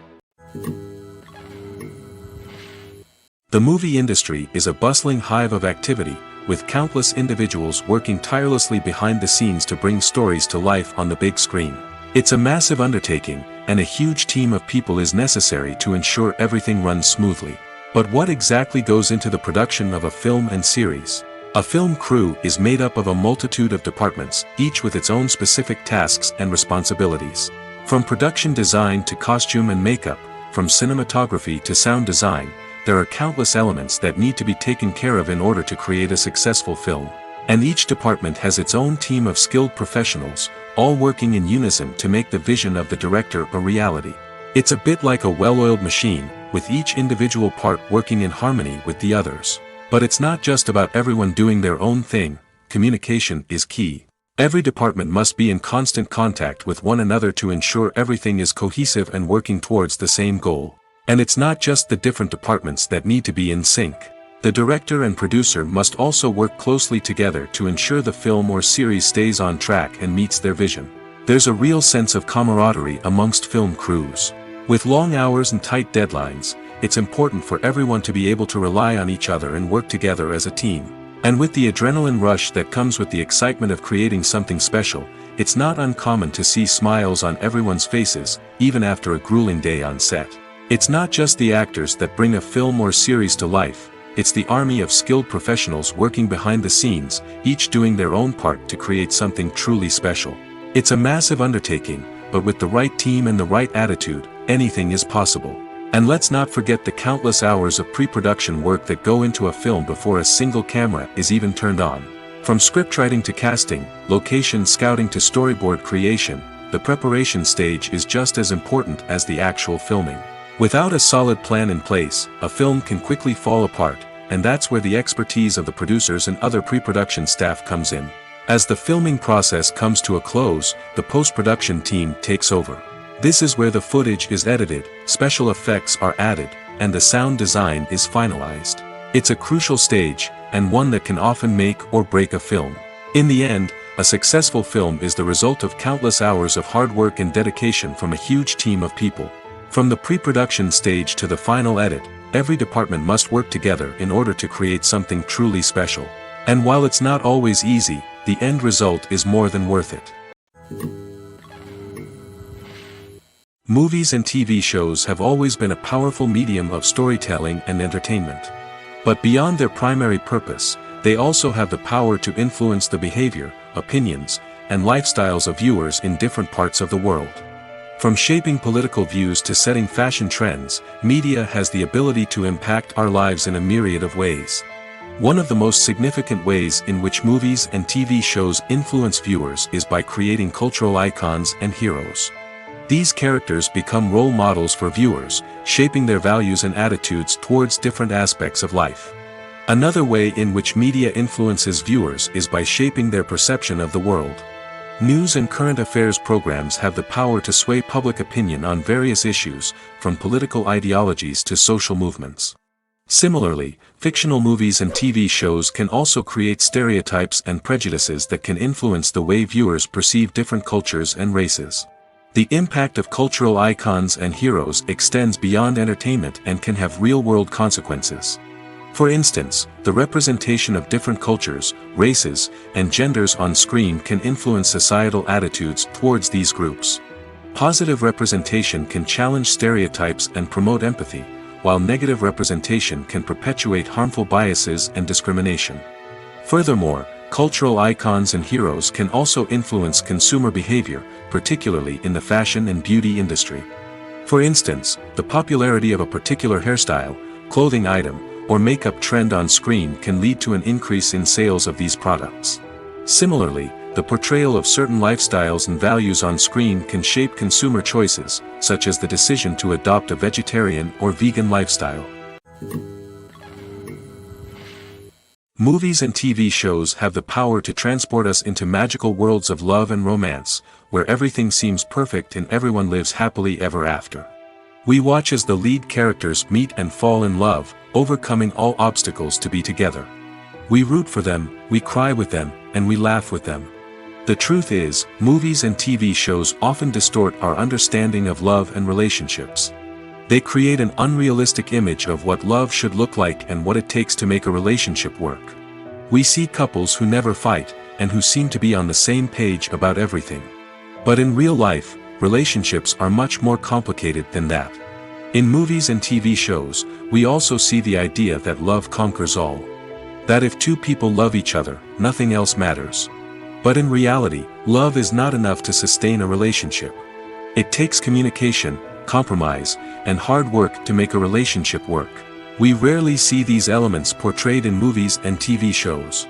The movie industry is a bustling hive of activity, with countless individuals working tirelessly behind the scenes to bring stories to life on the big screen. It's a massive undertaking, and a huge team of people is necessary to ensure everything runs smoothly. But what exactly goes into the production of a film and series? A film crew is made up of a multitude of departments, each with its own specific tasks and responsibilities. From production design to costume and makeup, from cinematography to sound design, there are countless elements that need to be taken care of in order to create a successful film. And each department has its own team of skilled professionals, all working in unison to make the vision of the director a reality. It's a bit like a well-oiled machine, with each individual part working in harmony with the others. But it's not just about everyone doing their own thing. Communication is key. Every department must be in constant contact with one another to ensure everything is cohesive and working towards the same goal. And it's not just the different departments that need to be in sync. The director and producer must also work closely together to ensure the film or series stays on track and meets their vision. There's a real sense of camaraderie amongst film crews. With long hours and tight deadlines, it's important for everyone to be able to rely on each other and work together as a team. And with the adrenaline rush that comes with the excitement of creating something special, it's not uncommon to see smiles on everyone's faces, even after a grueling day on set. It's not just the actors that bring a film or series to life. It's the army of skilled professionals working behind the scenes, each doing their own part to create something truly special. It's a massive undertaking, but with the right team and the right attitude, anything is possible. And let's not forget the countless hours of pre-production work that go into a film before a single camera is even turned on. From scriptwriting to casting, location scouting to storyboard creation, the preparation stage is just as important as the actual filming. Without a solid plan in place, a film can quickly fall apart, and that's where the expertise of the producers and other pre-production staff comes in. As the filming process comes to a close, the post-production team takes over. This is where the footage is edited, special effects are added, and the sound design is finalized. It's a crucial stage, and one that can often make or break a film. In the end, a successful film is the result of countless hours of hard work and dedication from a huge team of people. From the pre-production stage to the final edit, every department must work together in order to create something truly special. And while it's not always easy, the end result is more than worth it. Movies and TV shows have always been a powerful medium of storytelling and entertainment. But beyond their primary purpose, they also have the power to influence the behavior, opinions, and lifestyles of viewers in different parts of the world. From shaping political views to setting fashion trends, media has the ability to impact our lives in a myriad of ways. One of the most significant ways in which movies and TV shows influence viewers is by creating cultural icons and heroes. These characters become role models for viewers, shaping their values and attitudes towards different aspects of life. Another way in which media influences viewers is by shaping their perception of the world. News and current affairs programs have the power to sway public opinion on various issues, from political ideologies to social movements. Similarly, fictional movies and TV shows can also create stereotypes and prejudices that can influence the way viewers perceive different cultures and races. The impact of cultural icons and heroes extends beyond entertainment and can have real-world consequences. For instance, the representation of different cultures, races, and genders on screen can influence societal attitudes towards these groups. Positive representation can challenge stereotypes and promote empathy, while negative representation can perpetuate harmful biases and discrimination. Furthermore, cultural icons and heroes can also influence consumer behavior, particularly in the fashion and beauty industry. For instance, the popularity of a particular hairstyle, clothing item, or makeup trend on screen can lead to an increase in sales of these products. Similarly, the portrayal of certain lifestyles and values on screen can shape consumer choices, such as the decision to adopt a vegetarian or vegan lifestyle. Movies and TV shows have the power to transport us into magical worlds of love and romance, where everything seems perfect and everyone lives happily ever after. We watch as the lead characters meet and fall in love, overcoming all obstacles to be together. We root for them, we cry with them, and we laugh with them. The truth is, movies and TV shows often distort our understanding of love and relationships. They create an unrealistic image of what love should look like and what it takes to make a relationship work. We see couples who never fight, and who seem to be on the same page about everything. But in real life, relationships are much more complicated than that. In movies and TV shows, we also see the idea that love conquers all. That if two people love each other, nothing else matters. But in reality, love is not enough to sustain a relationship. It takes communication, compromise, and hard work to make a relationship work. We rarely see these elements portrayed in movies and TV shows.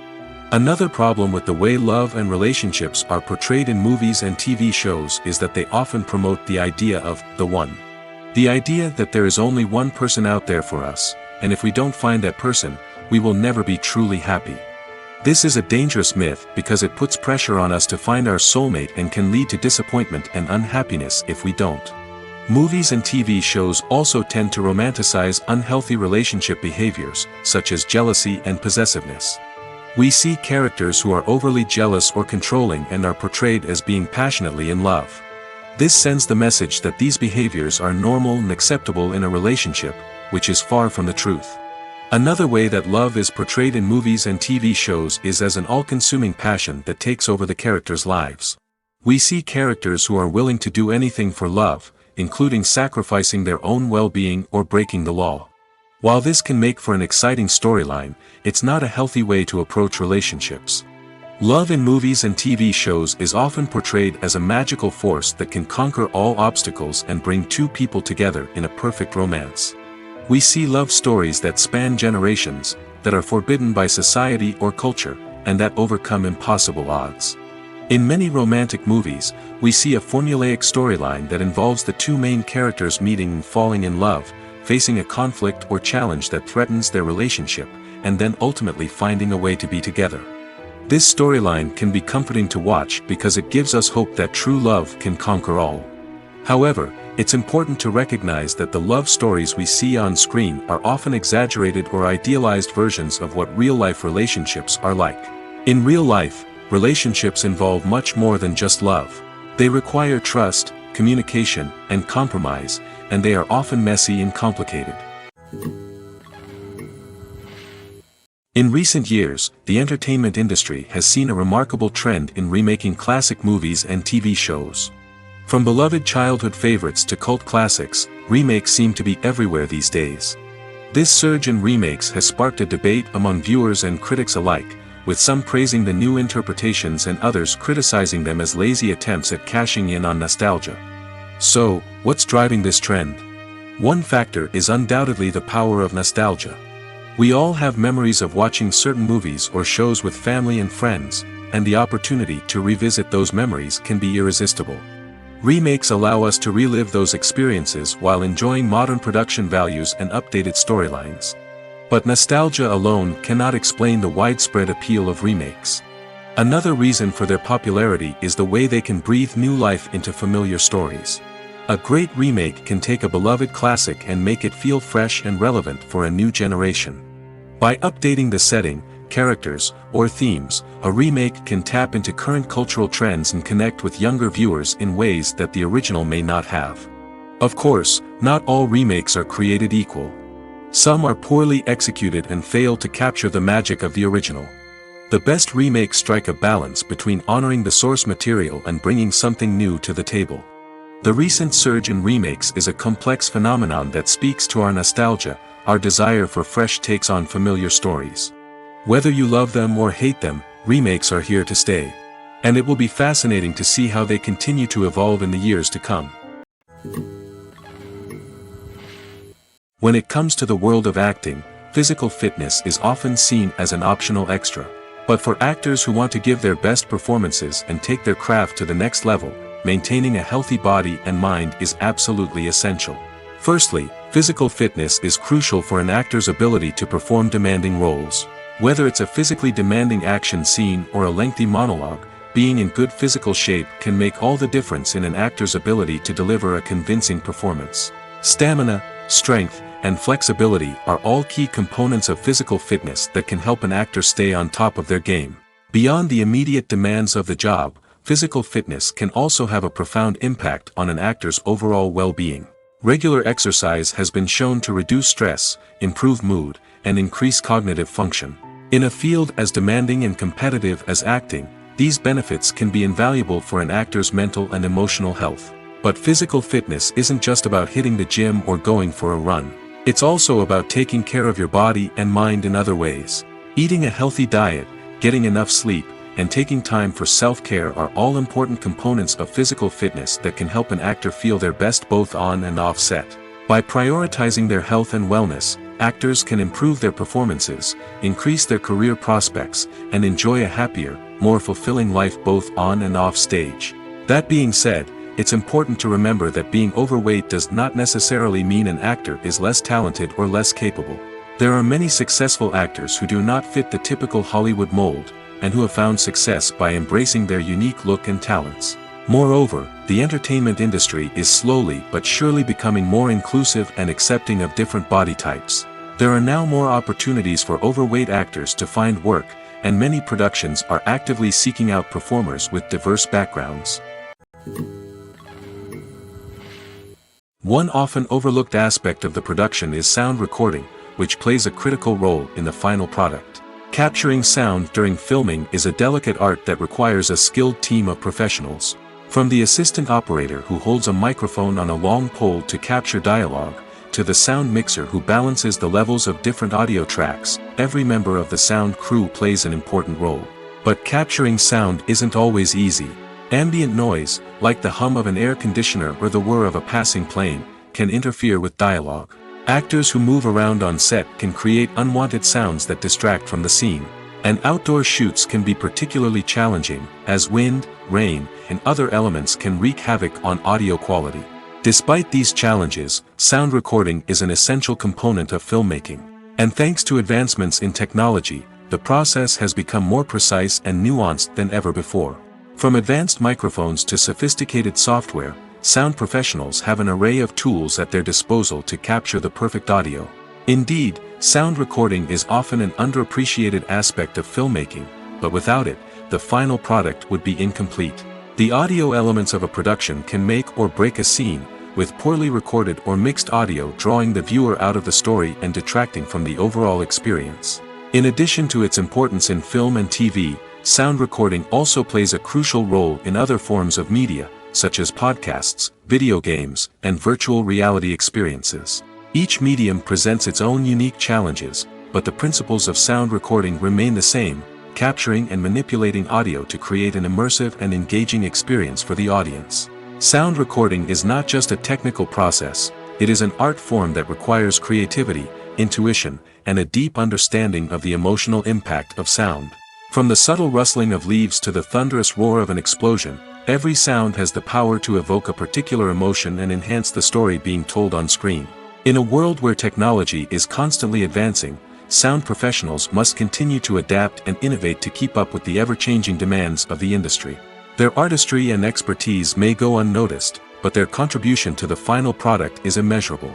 Another problem with the way love and relationships are portrayed in movies and TV shows is that they often promote the idea of the one. The idea that there is only one person out there for us, and if we don't find that person, we will never be truly happy. This is a dangerous myth because it puts pressure on us to find our soulmate and can lead to disappointment and unhappiness if we don't. Movies and TV shows also tend to romanticize unhealthy relationship behaviors, such as jealousy and possessiveness. We see characters who are overly jealous or controlling and are portrayed as being passionately in love. This sends the message that these behaviors are normal and acceptable in a relationship, which is far from the truth. Another way that love is portrayed in movies and TV shows is as an all-consuming passion that takes over the characters' lives. We see characters who are willing to do anything for love, including sacrificing their own well-being or breaking the law. While this can make for an exciting storyline, it's not a healthy way to approach relationships. Love in movies and TV shows is often portrayed as a magical force that can conquer all obstacles and bring two people together in a perfect romance. We see love stories that span generations, that are forbidden by society or culture, and that overcome impossible odds. In many romantic movies, we see a formulaic storyline that involves the two main characters meeting and falling in love, facing a conflict or challenge that threatens their relationship, and then ultimately finding a way to be together. This storyline can be comforting to watch because it gives us hope that true love can conquer all. However, it's important to recognize that the love stories we see on screen are often exaggerated or idealized versions of what real-life relationships are like. In real life, relationships involve much more than just love. They require trust, communication, and compromise, and they are often messy and complicated. In recent years, the entertainment industry has seen a remarkable trend in remaking classic movies and TV shows. From beloved childhood favorites to cult classics, remakes seem to be everywhere these days. This surge in remakes has sparked a debate among viewers and critics alike, with some praising the new interpretations and others criticizing them as lazy attempts at cashing in on nostalgia. So, what's driving this trend? One factor is undoubtedly the power of nostalgia. We all have memories of watching certain movies or shows with family and friends, and the opportunity to revisit those memories can be irresistible. Remakes allow us to relive those experiences while enjoying modern production values and updated storylines. But nostalgia alone cannot explain the widespread appeal of remakes. Another reason for their popularity is the way they can breathe new life into familiar stories. A great remake can take a beloved classic and make it feel fresh and relevant for a new generation. By updating the setting, characters, or themes, a remake can tap into current cultural trends and connect with younger viewers in ways that the original may not have. Of course, not all remakes are created equal. Some are poorly executed and fail to capture the magic of the original. The best remakes strike a balance between honoring the source material and bringing something new to the table. The recent surge in remakes is a complex phenomenon that speaks to our nostalgia, our desire for fresh takes on familiar stories. Whether you love them or hate them, remakes are here to stay. And it will be fascinating to see how they continue to evolve in the years to come. When it comes to the world of acting, physical fitness is often seen as an optional extra. But for actors who want to give their best performances and take their craft to the next level, maintaining a healthy body and mind is absolutely essential. Firstly, physical fitness is crucial for an actor's ability to perform demanding roles. Whether it's a physically demanding action scene or a lengthy monologue, being in good physical shape can make all the difference in an actor's ability to deliver a convincing performance. Stamina, strength, and flexibility are all key components of physical fitness that can help an actor stay on top of their game. Beyond the immediate demands of the job, physical fitness can also have a profound impact on an actor's overall well-being. Regular exercise has been shown to reduce stress, improve mood, and increase cognitive function. In a field as demanding and competitive as acting, these benefits can be invaluable for an actor's mental and emotional health. But physical fitness isn't just about hitting the gym or going for a run. It's also about taking care of your body and mind in other ways. Eating a healthy diet, getting enough sleep, and taking time for self-care are all important components of physical fitness that can help an actor feel their best both on and off set. By prioritizing their health and wellness, actors can improve their performances, increase their career prospects, and enjoy a happier, more fulfilling life both on and off stage. That being said, it's important to remember that being overweight does not necessarily mean an actor is less talented or less capable. There are many successful actors who do not fit the typical Hollywood mold, and who have found success by embracing their unique look and talents. Moreover, the entertainment industry is slowly but surely becoming more inclusive and accepting of different body types. There are now more opportunities for overweight actors to find work, and many productions are actively seeking out performers with diverse backgrounds. One often overlooked aspect of the production is sound recording, which plays a critical role in the final product. Capturing sound during filming is a delicate art that requires a skilled team of professionals. From the assistant operator who holds a microphone on a long pole to capture dialogue, to the sound mixer who balances the levels of different audio tracks, every member of the sound crew plays an important role. But capturing sound isn't always easy. Ambient noise, like the hum of an air conditioner or the whir of a passing plane, can interfere with dialogue. Actors who move around on set can create unwanted sounds that distract from the scene. And outdoor shoots can be particularly challenging, as wind, rain, and other elements can wreak havoc on audio quality. Despite these challenges, sound recording is an essential component of filmmaking. And thanks to advancements in technology, the process has become more precise and nuanced than ever before. From advanced microphones to sophisticated software, sound professionals have an array of tools at their disposal to capture the perfect audio. Indeed, sound recording is often an underappreciated aspect of filmmaking, but without it, the final product would be incomplete. The audio elements of a production can make or break a scene, with poorly recorded or mixed audio drawing the viewer out of the story and detracting from the overall experience. In addition to its importance in film and TV, sound recording also plays a crucial role in other forms of media, such as podcasts, video games, and virtual reality experiences. Each medium presents its own unique challenges, but the principles of sound recording remain the same, capturing and manipulating audio to create an immersive and engaging experience for the audience. Sound recording is not just a technical process, it is an art form that requires creativity, intuition, and a deep understanding of the emotional impact of sound. From the subtle rustling of leaves to the thunderous roar of an explosion, every sound has the power to evoke a particular emotion and enhance the story being told on screen. In a world where technology is constantly advancing, sound professionals must continue to adapt and innovate to keep up with the ever-changing demands of the industry. Their artistry and expertise may go unnoticed, but their contribution to the final product is immeasurable.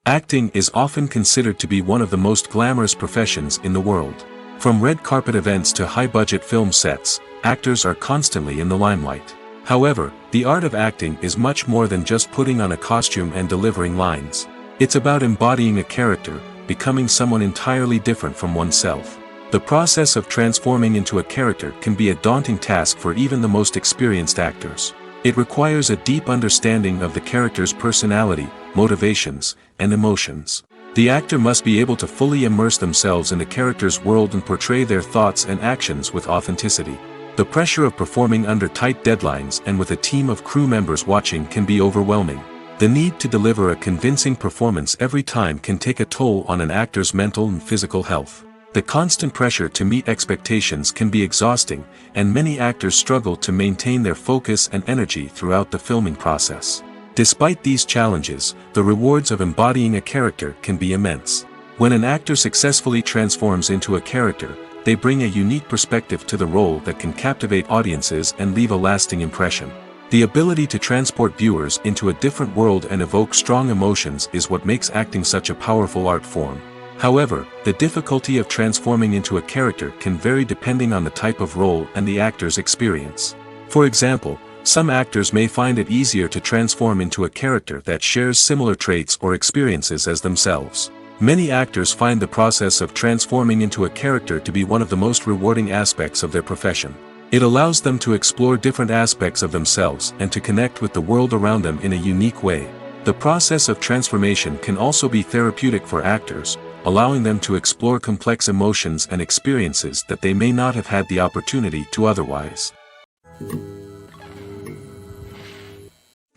Acting is often considered to be one of the most glamorous professions in the world. From red carpet events to high-budget film sets, actors are constantly in the limelight. However, the art of acting is much more than just putting on a costume and delivering lines. It's about embodying a character, becoming someone entirely different from oneself. The process of transforming into a character can be a daunting task for even the most experienced actors. It requires a deep understanding of the character's personality, motivations, and emotions. The actor must be able to fully immerse themselves in the character's world and portray their thoughts and actions with authenticity. The pressure of performing under tight deadlines and with a team of crew members watching can be overwhelming. The need to deliver a convincing performance every time can take a toll on an actor's mental and physical health. The constant pressure to meet expectations can be exhausting, and many actors struggle to maintain their focus and energy throughout the filming process. Despite these challenges, the rewards of embodying a character can be immense. When an actor successfully transforms into a character, they bring a unique perspective to the role that can captivate audiences and leave a lasting impression. The ability to transport viewers into a different world and evoke strong emotions is what makes acting such a powerful art form. However, the difficulty of transforming into a character can vary depending on the type of role and the actor's experience. For example, some actors may find it easier to transform into a character that shares similar traits or experiences as themselves. Many actors find the process of transforming into a character to be one of the most rewarding aspects of their profession. It allows them to explore different aspects of themselves and to connect with the world around them in a unique way. The process of transformation can also be therapeutic for actors, allowing them to explore complex emotions and experiences that they may not have had the opportunity to otherwise.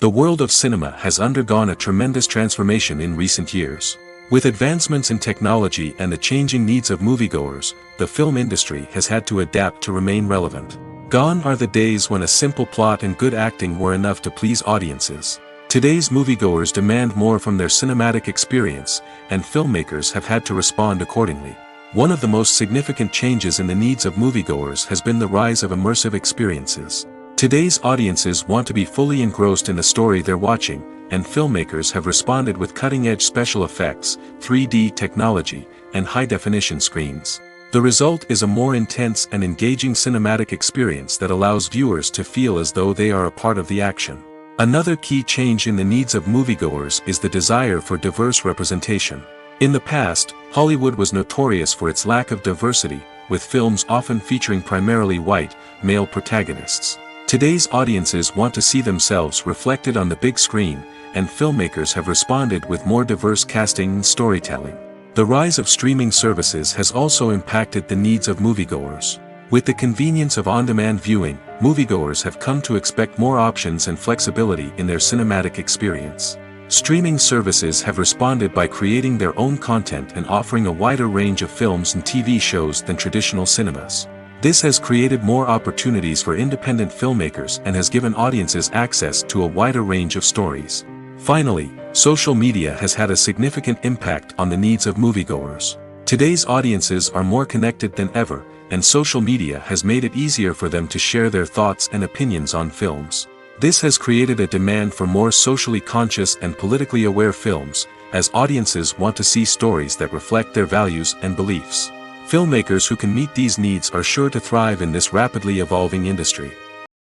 The world of cinema has undergone a tremendous transformation in recent years. With advancements in technology and the changing needs of moviegoers, the film industry has had to adapt to remain relevant. Gone are the days when a simple plot and good acting were enough to please audiences. Today's moviegoers demand more from their cinematic experience, and filmmakers have had to respond accordingly. One of the most significant changes in the needs of moviegoers has been the rise of immersive experiences. Today's audiences want to be fully engrossed in the story they're watching, and filmmakers have responded with cutting-edge special effects, 3D technology, and high-definition screens. The result is a more intense and engaging cinematic experience that allows viewers to feel as though they are a part of the action. Another key change in the needs of moviegoers is the desire for diverse representation. In the past, Hollywood was notorious for its lack of diversity, with films often featuring primarily white, male protagonists. Today's audiences want to see themselves reflected on the big screen, and filmmakers have responded with more diverse casting and storytelling. The rise of streaming services has also impacted the needs of moviegoers. With the convenience of on-demand viewing, moviegoers have come to expect more options and flexibility in their cinematic experience. Streaming services have responded by creating their own content and offering a wider range of films and TV shows than traditional cinemas. This has created more opportunities for independent filmmakers and has given audiences access to a wider range of stories. Finally, social media has had a significant impact on the needs of moviegoers. Today's audiences are more connected than ever, and social media has made it easier for them to share their thoughts and opinions on films. This has created a demand for more socially conscious and politically aware films, as audiences want to see stories that reflect their values and beliefs. Filmmakers who can meet these needs are sure to thrive in this rapidly evolving industry.